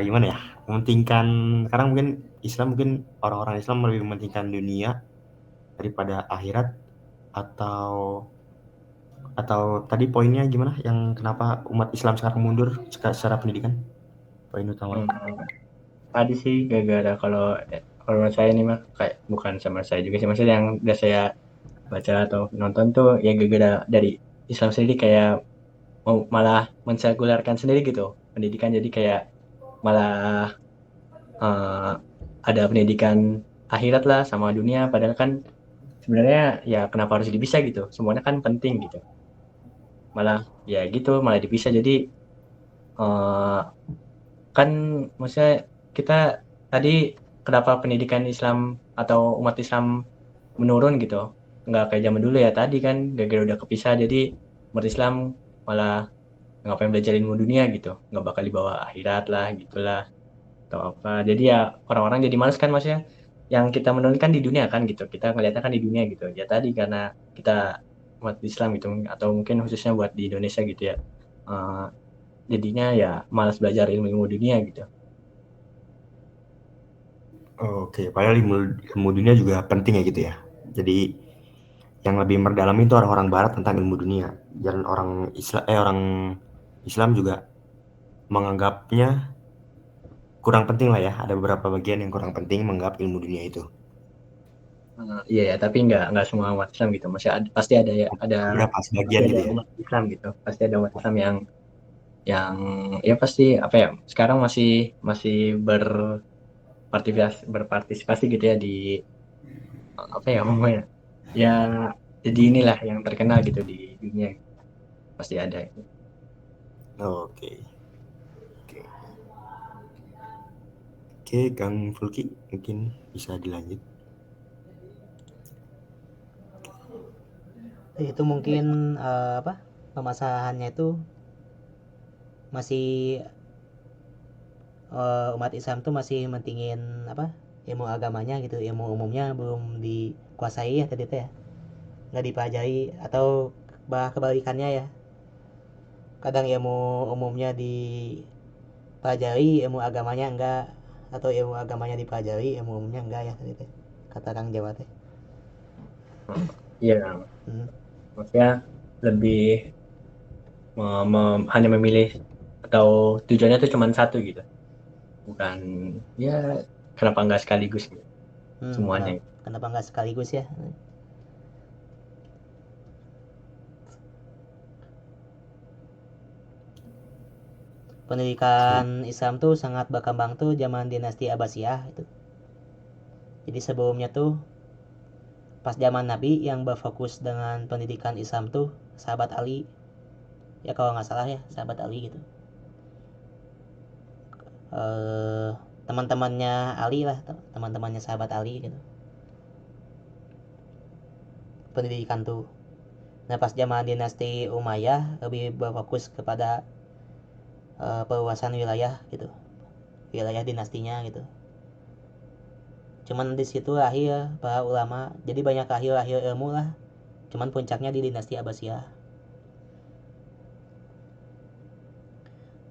gimana ya? Mementingkan sekarang mungkin Islam mungkin orang-orang Islam lebih mementingkan dunia daripada akhirat atau tadi poinnya gimana? Yang kenapa umat Islam sekarang mundur secara pendidikan? Poin utama. Hmm, tadi sih gara-gara kalau menurut saya nih mah kayak bukan sama saya juga sih, maksudnya yang udah saya baca atau nonton tuh ya gara-gara dari Islam sendiri kayak mau malah mensekulerkan sendiri gitu pendidikan, jadi kayak malah eh, ada pendidikan akhirat lah sama dunia, padahal kan sebenarnya ya kenapa harus dipisah gitu, semuanya kan penting gitu, malah ya gitu malah dipisah. Jadi eh, kan maksudnya kita tadi kenapa pendidikan Islam atau umat Islam menurun gitu, nggak kayak zaman dulu ya tadi kan gara-gara udah kepisah, jadi umat Islam malah ngapain belajar ilmu dunia gitu, nggak bakal dibawa akhirat lah gitulah atau apa. Jadi ya orang-orang jadi males kan, maksudnya yang kita menurunkan di dunia kan gitu, kita ngeliatnya kan di dunia gitu ya tadi karena kita umat Islam gitu, atau mungkin khususnya buat di Indonesia gitu ya. Eh, jadinya ya malas belajar ilmu-ilmu dunia gitu. Oke, padahal ilmu dunia juga penting ya gitu ya. Jadi yang lebih mendalam itu orang-orang Barat tentang ilmu dunia, dan orang Islam juga menganggapnya kurang penting lah ya. Ada beberapa bagian yang kurang penting menganggap ilmu dunia itu. Iya ya, tapi nggak semua umat Islam gitu. Masih pasti ada ya, Beberapa pasti sebagian ada gitu ya. umat Islam gitu. Pasti ada umat Islam yang ya pasti apa ya, sekarang masih masih berpartisipasi gitu ya di apa ya ngomongnya. Ya jadi inilah yang terkenal gitu di dunia. Pasti ada. Oke, oke, oke, Kang Fulki mungkin bisa dilanjut. Itu mungkin apa? Permasalahannya itu masih umat Islam tuh masih mentingin apa? Ilmu agamanya gitu, ilmu umumnya belum dikuasai ya tadi teh ya. Nggak dipelajari atau kebalikannya ya. Kadang ilmu umumnya dipelajari, ilmu agamanya enggak. atau ilmu agamanya dipelajari, ilmu umumnya enggak ya gitu. Kata Kang Jawa teh. Iya, Kang. Hmm. Maksudnya lebih hanya memilih atau tujuannya itu cuma satu gitu. Bukan ya kenapa nggak sekaligus gitu semuanya. Kenapa enggak sekaligus ya? Pendidikan Islam tuh sangat berkembang tuh zaman dinasti Abbasiyah itu. Jadi sebelumnya tuh pas zaman Nabi yang berfokus dengan pendidikan Islam tuh sahabat Ali. Ya kalau nggak salah ya, sahabat Ali gitu. Teman-temannya Ali lah, teman-temannya sahabat Ali gitu. Pendidikan tuh. Nah pas zaman dinasti Umayyah lebih berfokus kepada perluasan wilayah gitu, wilayah dinastinya gitu. Cuman di situ lahir para ulama, jadi banyak lahir ilmu lah. Cuman puncaknya di dinasti Abbasiyah.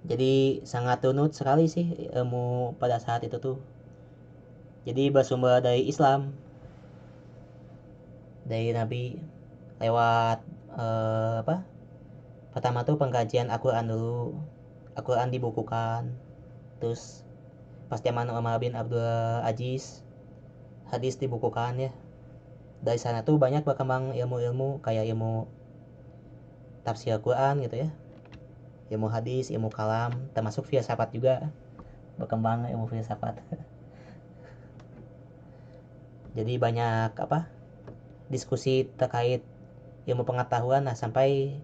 Jadi sangat tunut sekali sih ilmu pada saat itu tuh. Jadi bersumber dari Islam, dari Nabi lewat apa? Pertama tuh pengkajian Al-Quran dulu. Al-Quran dibukukan. Terus pas zaman Umar bin Abdul Aziz, hadis dibukukan ya. Dari sana tuh banyak berkembang ilmu-ilmu kayak ilmu tafsir Al-Quran gitu ya. Ilmu hadis, ilmu kalam, termasuk filsafat juga berkembang ilmu filsafat. Jadi banyak apa? Diskusi terkait ilmu pengetahuan lah sampai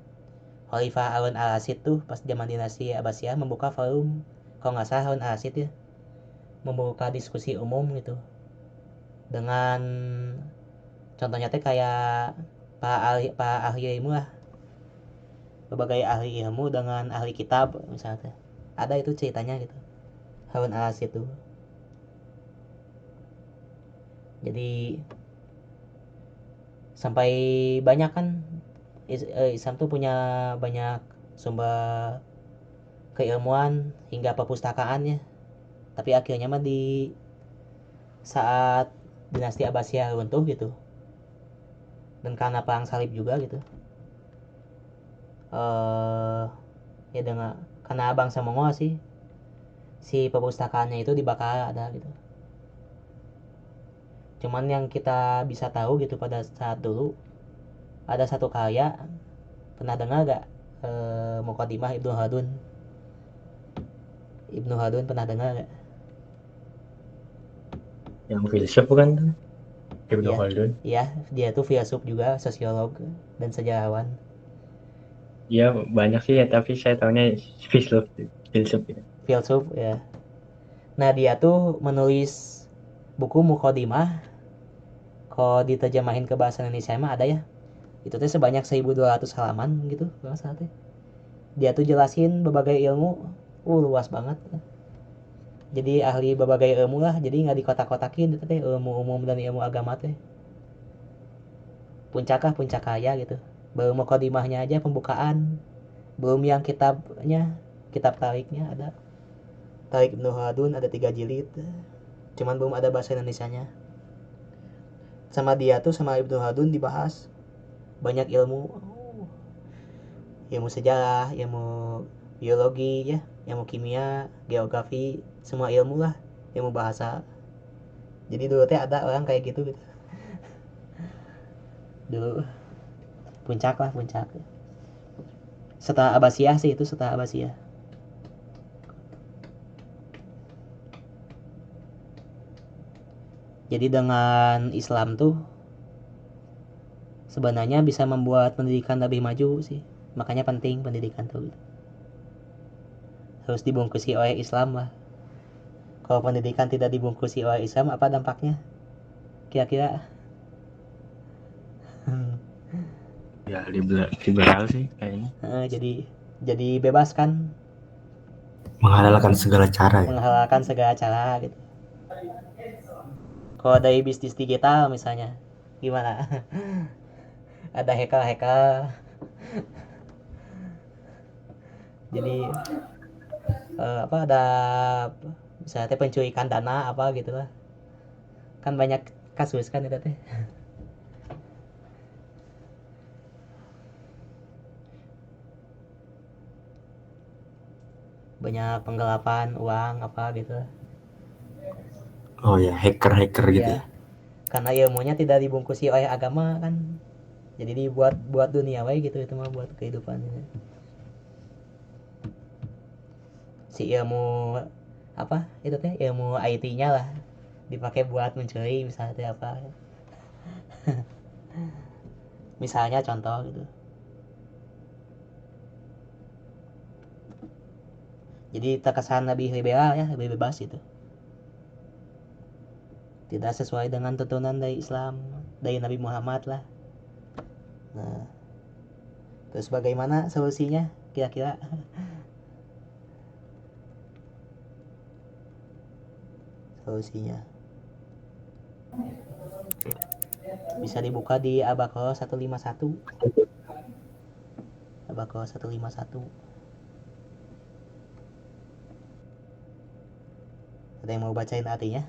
Khalifah Harun al-Rashid tuh pas zaman dinasti Abbasiyah membuka forum, kalau nggak salah Harun al-Rashid ya, membuka diskusi umum gitu dengan contohnya teh kayak pak ahli ilmu lah, berbagai ahli ilmu dengan ahli kitab misalnya ada itu ceritanya gitu Harun al-Rashid tuh. Jadi sampai banyak kan Islam tuh punya banyak sumber keilmuan hingga perpustakaan ya, tapi akhirnya mah di saat dinasti Abbasiyah runtuh gitu dan karena perang salib juga gitu ya dengan karena bangsa Mongol sih si perpustakaannya itu dibakar ada gitu. Cuman yang kita bisa tahu gitu pada saat dulu ada satu karya, pernah dengar gak Muqaddimah Ibnu Haldun pernah dengar gak? Yang filsuf bukan Ibnu Iya. Khaldun. Iya, dia tuh filsuf juga, sosiolog dan sejarawan. Iya banyak sih ya tapi saya tahunya filsuf filsuf ya. Filsuf ya. Nah dia tuh menulis buku Muqaddimah, kalau diterjemahin ke bahasa Indonesia mah ada ya, itu tuh sebanyak 1200 halaman gitu kalau salah teh. Dia tuh jelasin berbagai ilmu, luas banget. Jadi ahli berbagai ilmu lah, jadi nggak dikotak-kotakin itu teh, ilmu umum dan ilmu agama teh. Puncak kaya gitu. Baru Muqaddimahnya aja pembukaan, belum yang kitabnya, kitab tariknya ada. Tarik Ibnu Khaldun ada 3 jilid, cuman belum ada bahasa Indonesianya. Sama dia tuh sama Ibnu Khaldun dibahas banyak ilmu sejarah, ilmu biologi ya, ilmu kimia, geografi, semua ilmu lah, ilmu bahasa. Jadi dulu teh ada orang kayak gitu gitu dulu. Puncak setelah Abbasiyah sih, itu setelah Abbasiyah. Jadi dengan Islam tuh sebenarnya bisa membuat pendidikan lebih maju sih, makanya penting pendidikan tuh harus dibungkusi oleh Islam lah. Kalau pendidikan tidak dibungkusi oleh Islam apa dampaknya kira-kira? Ya liberal sih kayaknya. Jadi bebas kan, Menghalalkan segala cara ya. menghalalkan segala cara gitu. Kalau dari bisnis digital misalnya gimana? Ada hacker jadi apa ada misalnya teh penculikan dana apa gitu lah, kan banyak kasus kan itu teh. Banyak penggelapan uang apa gitu lah. Oh ya, hacker-hacker gitu ya. Ya, karena ilmunya tidak dibungkusi oleh agama kan, jadi dibuat buat dunia wae gitu, itu mah buat kehidupan. Si ilmu apa itu teh, ilmu IT-nya lah dipakai buat mencuri misalnya teh apa. Misalnya contoh gitu. Jadi terkesan lebih liberal ya, lebih bebas gitu. Tidak sesuai dengan tuntunan dari Islam, dari Nabi Muhammad lah. Nah, terus bagaimana solusinya kira-kira? Solusinya bisa dibuka di Al-Baqarah 151. Al-Baqarah 151. Ada yang mau bacain artinya?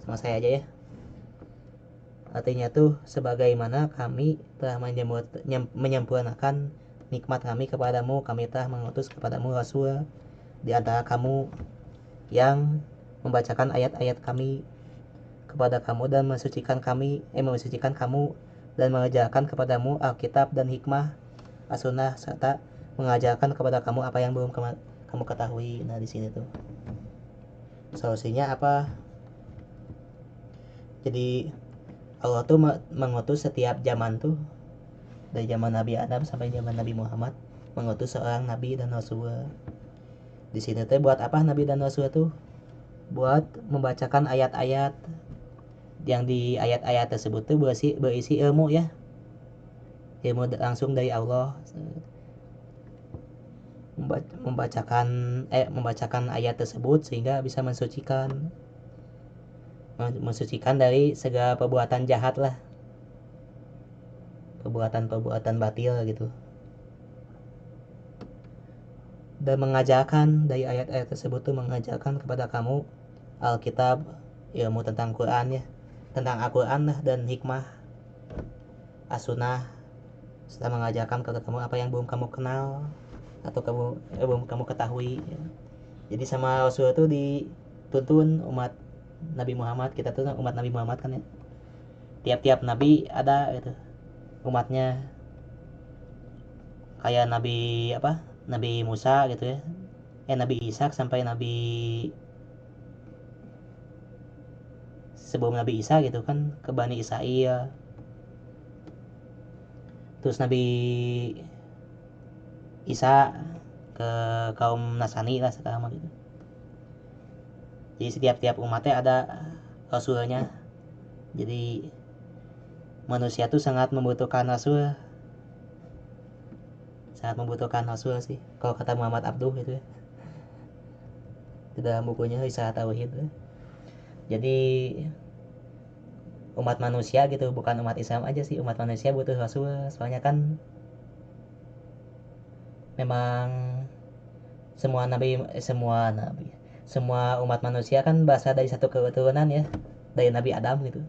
Sama saya aja ya. Artinya tuh, sebagaimana kami telah menyempurnakan nikmat kami kepadamu, kami telah mengutus kepadamu Rasul di antara kamu yang membacakan ayat-ayat kami kepada kamu dan mensucikan kamu dan mengajarkan kepadamu Alkitab dan hikmah, as-sunnah, serta mengajarkan kepada kamu apa yang belum kamu ketahui. Nah, di sini tuh solusinya apa? Jadi Allah tuh mengutus setiap zaman tuh, dari zaman Nabi Adam sampai zaman Nabi Muhammad, mengutus seorang nabi dan rasul. Di sini tuh buat apa nabi dan rasul tuh? Buat membacakan ayat-ayat, yang di ayat-ayat tersebut tuh berisi ilmu ya, ilmu langsung dari Allah. Membacakan ayat tersebut sehingga bisa mensucikan dari segala perbuatan jahat lah, perbuatan batil gitu, dan mengajarkan dari ayat-ayat tersebut tuh mengajarkan kepada kamu Alkitab, ilmu tentang Quran ya, tentang Al-Quran lah, dan hikmah, as-sunnah, serta mengajarkan kepada kamu apa yang belum kamu kenal atau belum kamu ketahui ya. Jadi sama Rasul itu dituntun umat Nabi Muhammad, kita tuh umat Nabi Muhammad kan ya, tiap-tiap nabi ada gitu umatnya, kayak Nabi Musa gitu ya, Nabi Ishak sampai sebelum Nabi Isa gitu kan, ke Bani Israel. Terus Nabi Isa ke kaum Nasrani lah sekarang gitu. Jadi setiap umatnya ada rasulnya. Jadi manusia tuh sangat membutuhkan rasul sih, kalau kata Muhammad Abduh gitu ya, di dalam bukunya Risalah Tauhid ya. Jadi umat manusia gitu, bukan umat Islam aja sih, umat manusia butuh rasul. Soalnya kan memang semua umat manusia kan berasal dari satu keturunan ya, dari Nabi Adam gitu,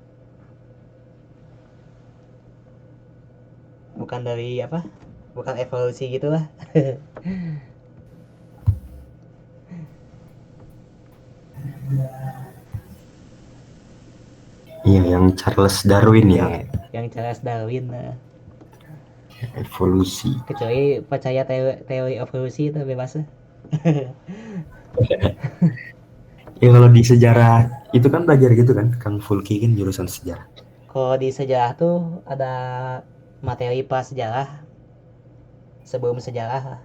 bukan dari bukan evolusi gitulah. Iya, yang Charles Darwin ya, yang Charles Darwin. evolusi. Kecuali percaya teori evolusi itu bebas. Ya kalau di sejarah itu kan belajar gitu kan, Kang Fulki kan jurusan sejarah. Kalau di sejarah tuh ada materi prasejarah, sebelum sejarah.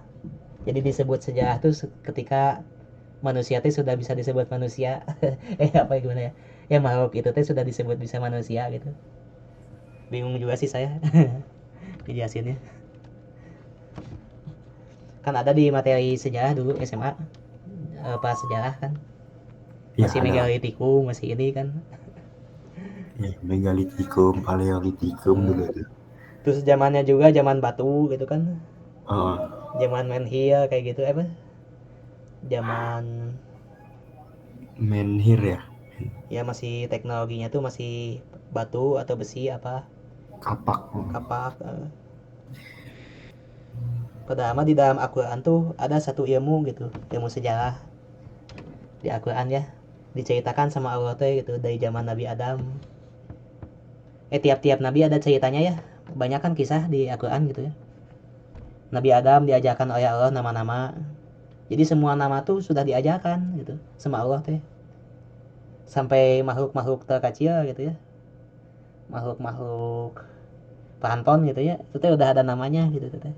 Jadi disebut sejarah tuh ketika manusia tuh sudah bisa disebut manusia. Gimana ya? Ya makhluk itu tuh sudah disebut bisa manusia gitu. Bingung juga sih saya dijelasinnya. Kan ada di materi sejarah dulu SMA, prasejarah kan. Ya, Masih megalitikum, masih ini kan. Ya, megalitikum, paleolitikum dulu tuh. Terus zamannya juga zaman batu gitu kan. Oh, Zaman menhir kayak gitu apa? Zaman menhir ya, ya masih teknologinya tuh masih batu atau besi apa kapak. kapak. Padahal mah di dalam Al-Quran tuh ada satu ilmu gitu, ilmu sejarah di Al-Quran ya, diceritakan sama Allah tuh gitu dari zaman Nabi Adam. Tiap-tiap Nabi ada ceritanya ya, banyak kan kisah di Al-Quran gitu ya. Nabi Adam diajarkan oleh Allah nama-nama, jadi semua nama tuh sudah diajarkan gitu sama Allah teh, sampai makhluk-makhluk terkecil gitu ya, makhluk-makhluk plankton gitu ya, itu teh udah ada namanya gitu teh,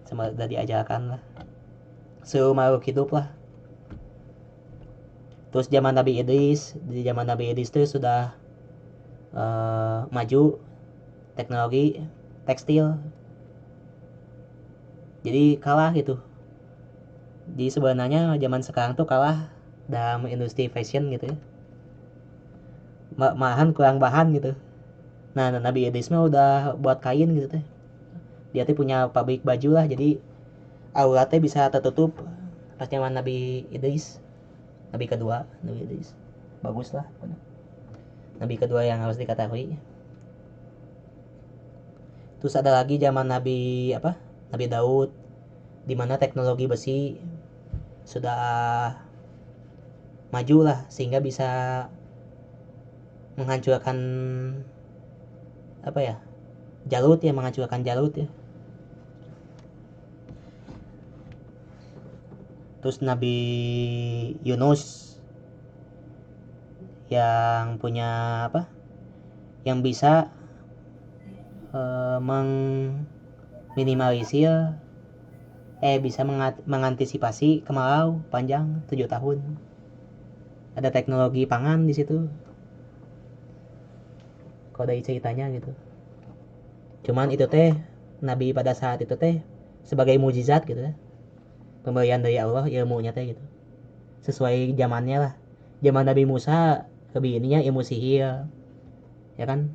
sama udah diajarkan lah seluruh makhluk hidup lah. Terus zaman Nabi Idris, di zaman Nabi Idris itu sudah maju teknologi tekstil, jadi kalah gitu. Jadi sebenarnya zaman sekarang tuh kalah dalam industri fashion gitu ya, malahan kurang bahan gitu. Nah Nabi Idris mah udah buat kain gitu teh, dia tuh punya pabrik baju lah, jadi auratnya bisa tertutup pas zaman Nabi Idris. Nabi kedua Nabi Idris bagus lah, Nabi kedua yang harus diketahui. Terus ada lagi zaman Nabi apa, Nabi Daud, di mana teknologi besi sudah maju lah sehingga bisa menghancurkan apa ya, Jalut ya, menghancurkan Jalut ya. Terus Nabi Yunus yang punya apa, yang bisa mengminimalisir bisa mengantisipasi kemarau panjang 7 tahun. Ada teknologi pangan di situ kalau dari ceritanya gitu. Cuman itu teh Nabi pada saat itu teh sebagai mujizat gitu ya, pemberian dari Allah ilmunya teh gitu, sesuai zamannya lah. Zaman Nabi Musa lebih ininya ilmu sihir ya kan.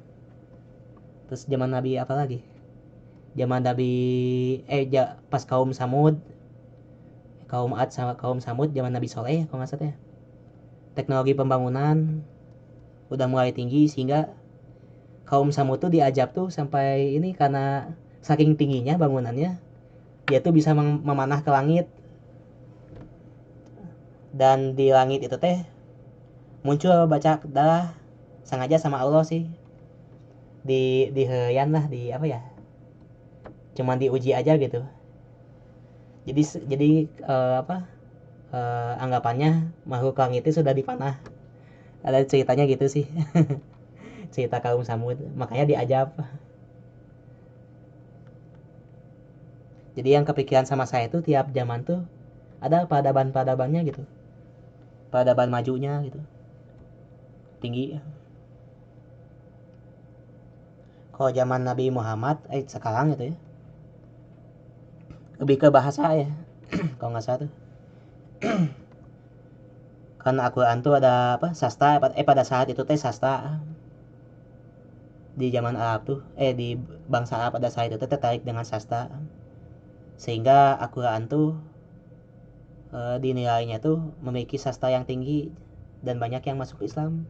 Terus zaman Nabi apa lagi, zaman Nabi pas kaum Samud, kaum Ad sama kaum Samud, zaman Nabi Soleh kalau nggak salah ya, teknologi pembangunan udah mulai tinggi sehingga kaum Samud tuh diajab tuh sampai ini, karena saking tingginya bangunannya dia tuh bisa memanah ke langit, dan di langit itu teh muncul baca darah sengaja sama Allah sih, di herian lah, di apa ya, cuman diuji aja gitu. Jadi apa, anggapannya makhluk langit itu sudah dipanah, ada ceritanya gitu sih. Cerita kaum Samud makanya diajab. Jadi yang kepikiran sama saya tuh tiap zaman tuh ada peradaban-peradabannya gitu, peradaban majunya gitu, tinggi. Kalau zaman Nabi Muhammad sekarang gitu ya, lebih ke bahasa ya. Kalau nggak salah tuh kan Al-Quran tuh ada apa, sastra, pada saat itu teh sastra di zaman Arab tuh, di bangsa Arab pada saat itu teh tertarik dengan sastra, sehingga Al-Quran tuh dinilainya tuh memiliki sastra yang tinggi dan banyak yang masuk Islam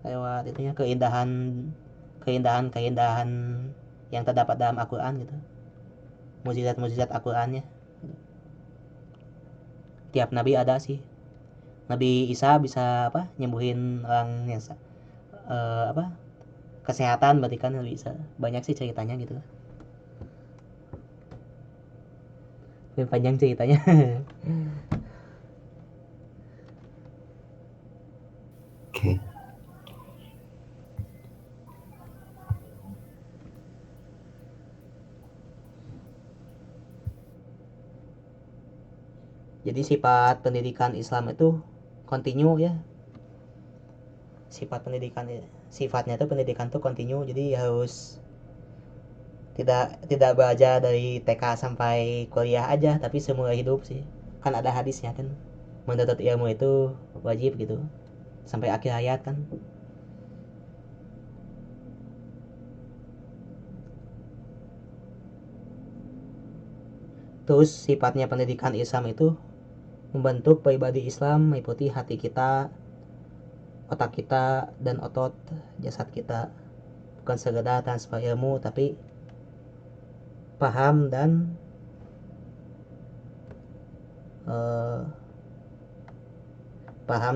lewat itunya, keindahan yang terdapat dalam Al-Quran gitu, mukjizat-mukjizat Al-Qurannya. Tiap nabi ada sih. Nabi Isa bisa apa, nyembuhin orang yang apa, kesehatan, berarti kan Nabi Isa banyak sih ceritanya gitu, lebih panjang ceritanya. Oke. Jadi sifat pendidikan Islam itu kontinu ya, sifatnya tuh pendidikan tuh kontinu, jadi harus tidak belajar dari TK sampai kuliah aja, tapi semua hidup sih, kan ada hadisnya kan, menuntut ilmu itu wajib gitu sampai akhir hayat kan. Terus sifatnya pendidikan Islam itu membentuk pribadi Islam meliputi hati kita, otak kita, dan otot jasad kita. Bukan sekedar transfer ilmu, tapi paham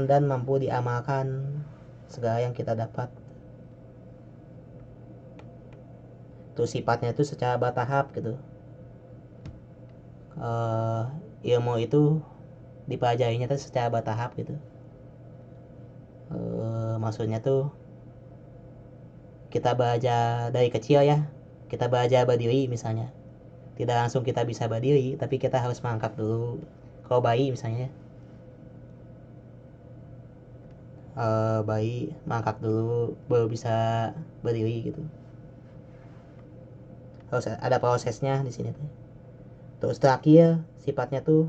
dan mampu diamalkan segala yang kita dapat. Terus sifatnya itu secara bertahap gitu. Ilmu itu dipelajarinya tuh secara bertahap gitu. Maksudnya tuh kita belajar dari kecil ya, kita belajar berdiri misalnya, tidak langsung kita bisa berdiri, tapi kita harus mengangkat dulu. Kalau bayi misalnya, bayi mengangkat dulu baru bisa berdiri gitu. Harus ada prosesnya di sini tuh. Terus terakhir sifatnya tuh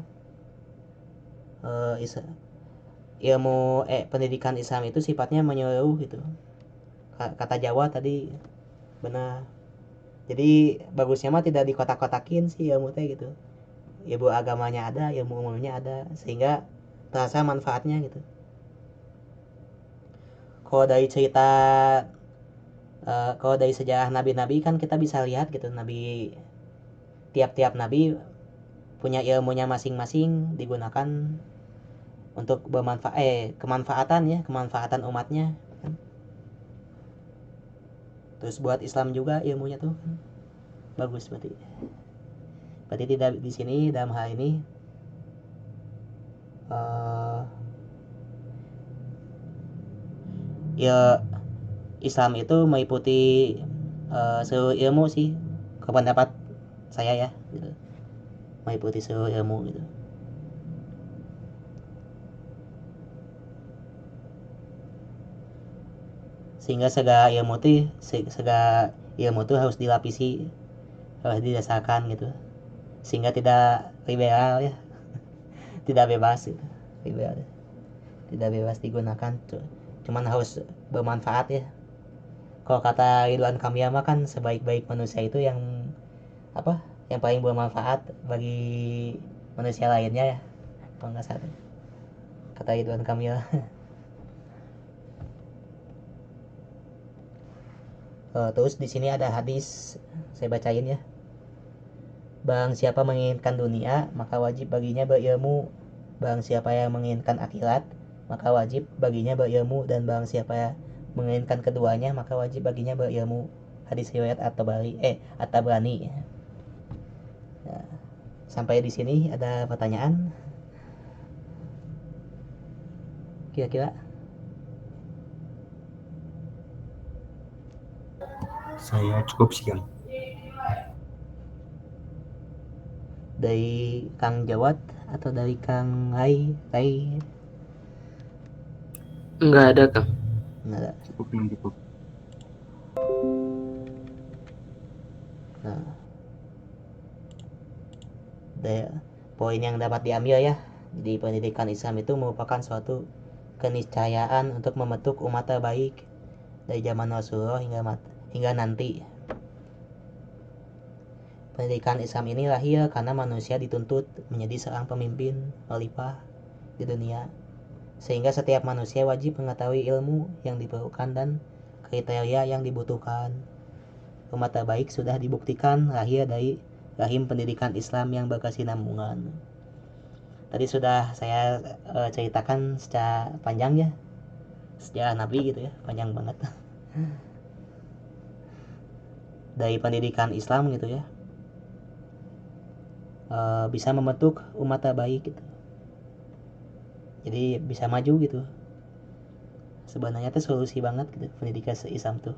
ilmu pendidikan Islam itu sifatnya menyeluruh gitu. Kata Jawa tadi benar. Jadi bagusnya mah tidak dikotak-kotakin sih ilmu teh gitu. Ilmu agamanya ada, ilmu umumnya ada, sehingga terasa manfaatnya gitu. Kalau dari cerita kalau dari sejarah nabi-nabi kan kita bisa lihat gitu, nabi tiap-tiap nabi punya ilmunya masing-masing digunakan untuk kemanfaatan umatnya kan. Terus buat Islam juga ilmunya tuh kan. Bagus berarti tidak di sini dalam hal ini ya Islam itu meliputi seluruh ilmu sih, ke pendapat saya ya gitu. Meliputi seluruh ilmu gitu. Sehingga segala ilmu tuh harus dilapisi, harus didasarkan gitu, sehingga tidak liberal ya, tidak bebas gitu. Liberal tidak bebas digunakan, cuman harus bermanfaat ya. Kalau kata Ridwan Kamil mah kan sebaik-baik manusia itu yang paling bermanfaat bagi manusia lainnya ya, kalau nggak salah kata Ridwan Kamil. Terus di sini ada hadis, saya bacain ya. Barang siapa menginginkan dunia, maka wajib baginya berilmu. Barang siapa yang menginginkan akhirat, maka wajib baginya berilmu. Dan barang siapa yang menginginkan keduanya, maka wajib baginya berilmu. Hadis riwayat At-Tabrani. Nah, sampai di sini ada pertanyaan? Kira-kira? Saya cukup sih Kang. Dari Kang Jawad atau dari Kang Rai? Nggak ada, Kang. Nggak ada. Cukup. Nah, poin yang dapat diambil ya, di pendidikan Islam itu merupakan suatu keniscayaan untuk membentuk umat terbaik dari zaman Rasulullah hingga nanti. Pendidikan Islam ini lahir karena manusia dituntut menjadi seorang pemimpin khalifah di dunia, sehingga setiap manusia wajib mengetahui ilmu yang diperlukan dan kriteria yang dibutuhkan. Umat terbaik sudah dibuktikan lahir dari rahim pendidikan Islam yang berkesinambungan. Tadi sudah saya ceritakan secara panjang ya, sejarah Nabi gitu ya, panjang banget. Dari pendidikan Islam gitu ya, bisa membentuk umat terbaik gitu. Jadi bisa maju gitu. Sebenarnya tuh solusi banget gitu, pendidikan Islam tuh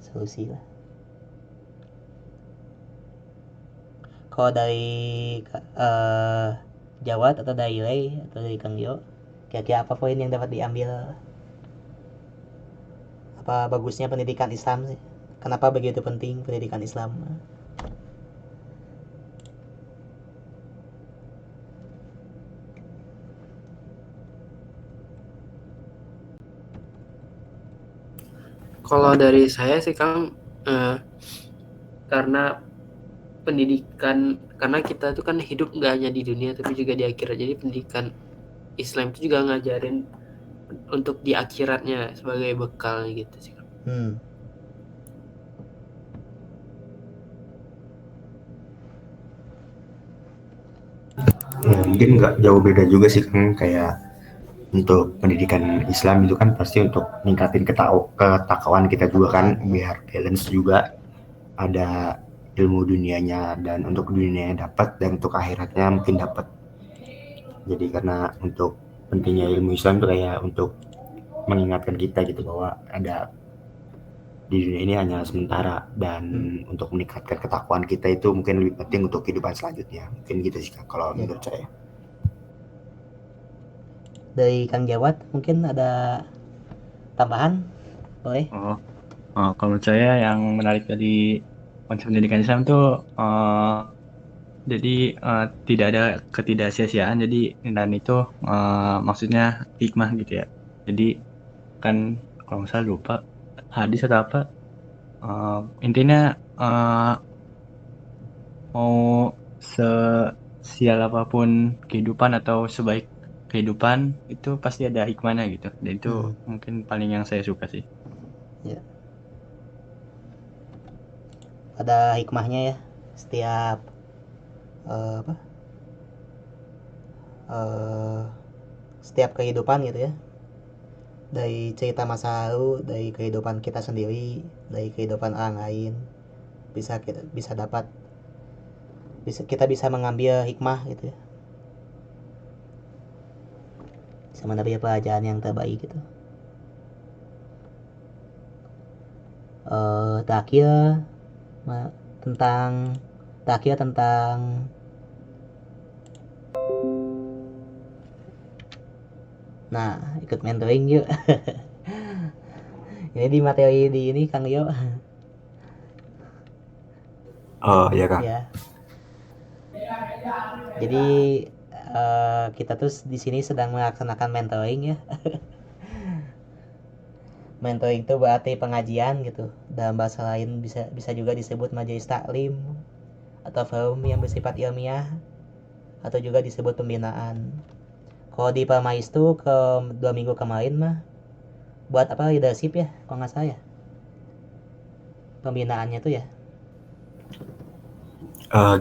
solusi lah. Kalau dari Jawad atau dari Ray atau dari Kang Yo, kira-kira apa poin yang dapat diambil? Apa bagusnya pendidikan Islam sih? Kenapa begitu penting pendidikan Islam? Kalau dari saya sih, Kang, karena karena kita tuh kan hidup nggak hanya di dunia tapi juga di akhirat. Jadi pendidikan Islam itu juga ngajarin untuk di akhiratnya sebagai bekal gitu sih. Hmm. Ya, mungkin nggak jauh beda juga sih kan, kayak untuk pendidikan Islam itu kan pasti untuk ningkatin ketakwaan kita juga kan, biar balance juga, ada ilmu dunianya dan untuk dunianya dapat dan untuk akhiratnya mungkin dapat. Jadi karena untuk pentingnya ilmu Islam itu kayak untuk mengingatkan kita gitu bahwa ada di dunia ini hanya sementara, dan untuk meningkatkan ketakwaan kita itu mungkin lebih penting untuk kehidupan selanjutnya. Mungkin gitu sih Kak, kalau menurut saya. Dari Kang Jawat mungkin ada tambahan, boleh? Kalau menurut saya yang menarik dari konsep pendidikan Islam tuh jadi tidak ada ketidaksia-siaan, jadi dan itu maksudnya hikmah gitu ya. Jadi kan kalau misalnya lupa hadis atau apa, intinya mau sesial apapun kehidupan atau sebaik kehidupan itu pasti ada hikmahnya gitu, dan itu mungkin paling yang saya suka sih. Ya. Ada hikmahnya ya setiap apa? Setiap kehidupan gitu ya. Dari cerita masa lalu, dari kehidupan kita sendiri, dari kehidupan orang lain, bisa dapat, kita bisa mengambil hikmah gitu ya, bisa mengambil pelajaran yang terbaik gitu. Terakhir tentang nah, ikut mentoring yuk. Ini di materi di ini Kang Yo. Oh iya Kak. Ya. Jadi kita tuh di sini sedang melaksanakan mentoring ya. Mentoring itu berarti pengajian gitu. Dalam bahasa lain bisa juga disebut majelis taklim atau forum yang bersifat ilmiah, atau juga disebut pembinaan. Kalau di Permais tuh 2 minggu kemarin mah buat apa, leadership ya kalau nggak salah ya, pembinaannya tuh ya.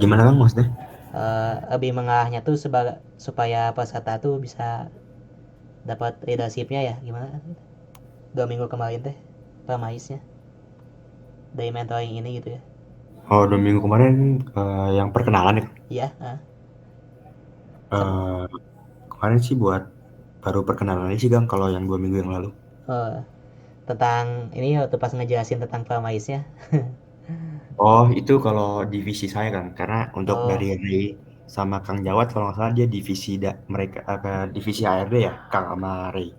Gimana Kang maksudnya? Lebih mengarahnya tuh supaya peserta tuh bisa dapat leadershipnya ya, gimana 2 minggu kemarin teh Permaisnya dari mentoring ini gitu ya. Oh, 2 minggu kemarin yang perkenalan ya. Iya. Kemarin sih buat baru perkenalan aja sih Kang, kalau yang 2 minggu yang lalu. Tentang ini waktu pas ngejelasin tentang Permaisnya. Oh, itu kalau divisi saya kan, karena untuk Oh. dari Ray sama Kang Jawat kalau nggak salah dia divisi mereka divisi ARD ya, Kang sama Ray.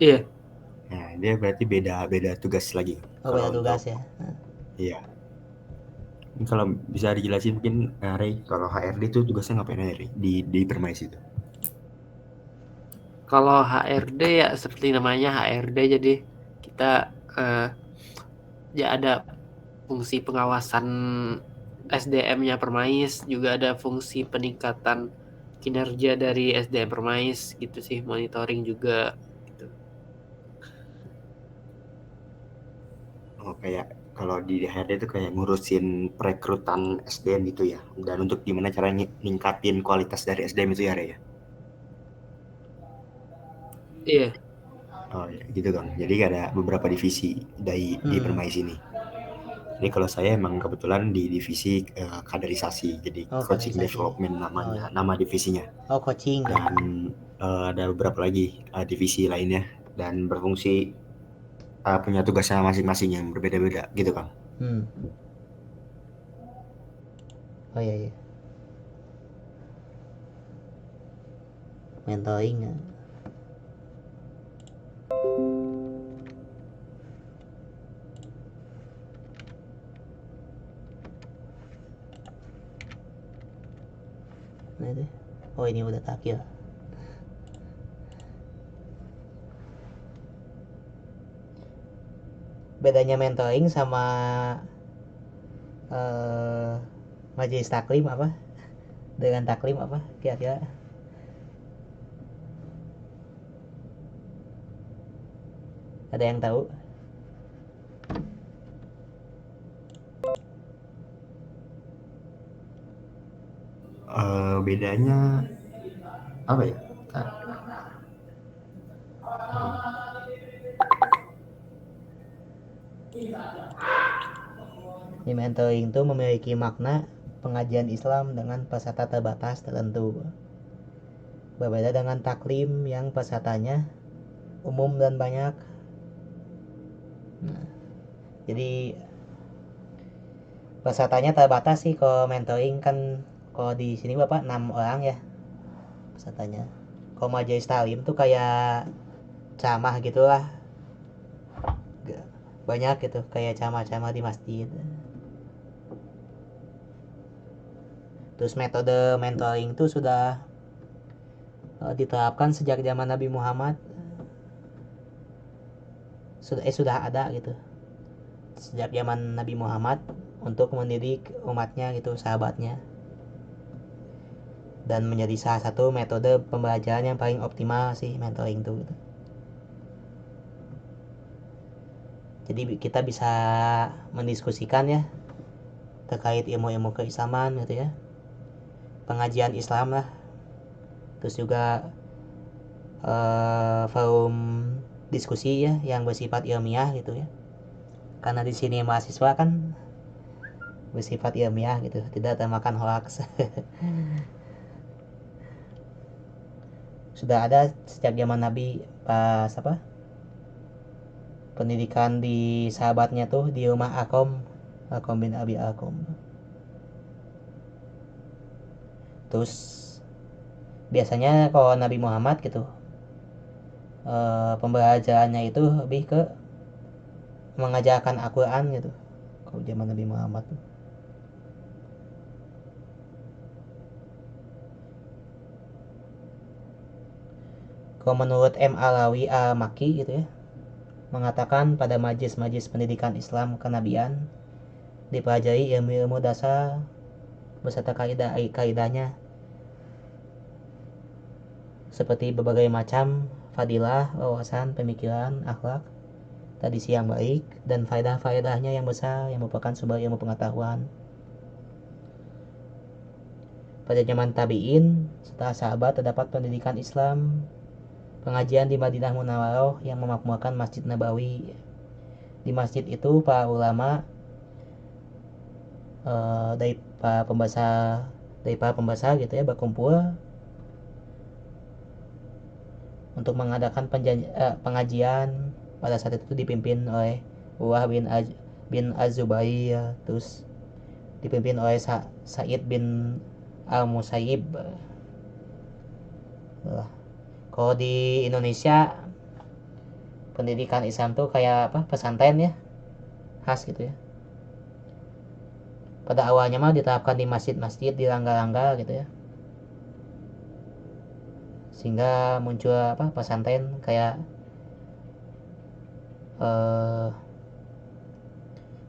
Iya. Nah, dia berarti beda tugas lagi. Beda Kalau tugas untuk, ya. iya. Ini kalau bisa dijelasin mungkin Ray, kalau HRD itu tugasnya ngapain aja Ray di Permais itu? Kalau HRD ya seperti namanya HRD, jadi kita ya ada fungsi pengawasan SDM-nya Permais, juga ada fungsi peningkatan kinerja dari SDM Permais gitu sih, monitoring juga gitu. Oh, kayak kalau di HRD itu kayak ngurusin perekrutan SDM gitu ya, dan untuk gimana caranya ningkatin kualitas dari SDM itu ya Ray ya? Iya. Oh ya, gitu kan. Jadi ada beberapa divisi di Permais ini. Jadi kalau saya emang kebetulan di divisi kaderisasi, jadi coaching kaderisasi. development namanya, Oh, iya. nama divisinya. Coaching. Dan ada beberapa lagi divisi lainnya, dan berfungsi punya tugasnya masing-masing yang berbeda-beda gitu Kang. Oh iya. Mentoring. Oh, ini udah terakhir. Bedanya mentoring sama majelis taklim apa? Dengan taklim apa kira-kira? Ada yang tahu? Bedanya apa ya? Mentoring itu memiliki makna pengajian Islam dengan peserta terbatas tertentu. Berbeda dengan taklim yang pesertanya umum dan banyak. Nah, jadi pesertanya terbatas sih kalau mentoring kan. Kalau di sini Bapak 6 orang ya pesertanya. Kalau majelis taklim tuh kayak ceramah gitulah. Banyak gitu kayak ceramah-ceramah di masjid. Terus metode mentoring itu sudah diterapkan sejak zaman Nabi Muhammad. Sudah ada gitu sejak zaman Nabi Muhammad untuk mendidik umatnya gitu, sahabatnya, dan menjadi salah satu metode pembelajaran yang paling optimal sih mentoring itu gitu. Jadi kita bisa mendiskusikan ya terkait ilmu-ilmu keislaman gitu ya, pengajian Islam lah, terus juga forum diskusi ya yang bersifat ilmiah gitu ya, karena di sini mahasiswa kan bersifat ilmiah gitu, tidak termakan hoax. Sudah ada sejak zaman Nabi pas pendidikan di sahabatnya tuh di rumah Akom bin Abi Akom. Terus biasanya kalau Nabi Muhammad gitu pembelajarannya itu lebih ke mengajarkan Al-Quran gitu kalau zaman Nabi Muhammad tuh. Kalau menurut M. Alawi Al-Maki gitu ya, mengatakan pada majlis-majlis pendidikan Islam kenabian dipelajari ilmu-ilmu dasar beserta kaidahnya seperti berbagai macam fadilah, wawasan, pemikiran, akhlak, tradisi yang baik, dan faedah-faedahnya yang besar yang merupakan sumber ilmu pengetahuan. Pada zaman tabi'in, setelah sahabat terdapat pendidikan Islam, pengajian di Madinah Munawwaroh yang memakmurkan Masjid Nabawi. Di masjid itu para ulama dari para pembesar gitu ya berkumpul untuk mengadakan pengajian. Pada saat itu dipimpin oleh Urwah bin Az-Zubair, terus dipimpin oleh Sa'id bin Al-Musayyib. Kalau di Indonesia pendidikan Islam tuh kayak pesantren ya, khas gitu ya. Pada awalnya mah diterapkan di masjid-masjid, di langgar-langgar gitu ya, sehingga muncul pesantren kayak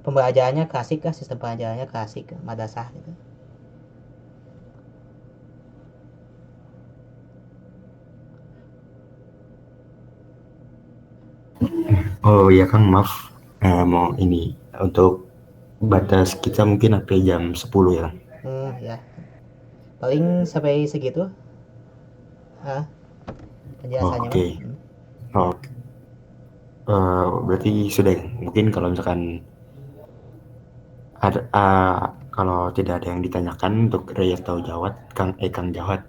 pembelajarannya klasik lah, sistem pembelajarannya klasik, madrasah gitu. Oh iya Kang, maaf, mau ini untuk batas kita mungkin sampai jam 10 ya. Ya paling sampai segitu penjelasannya. Oke. Berarti sudah ya? Mungkin kalau misalkan ada kalau tidak ada yang ditanyakan untuk Ray atau Jawad, Kang Jawad,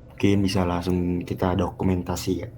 mungkin bisa langsung kita dokumentasi ya.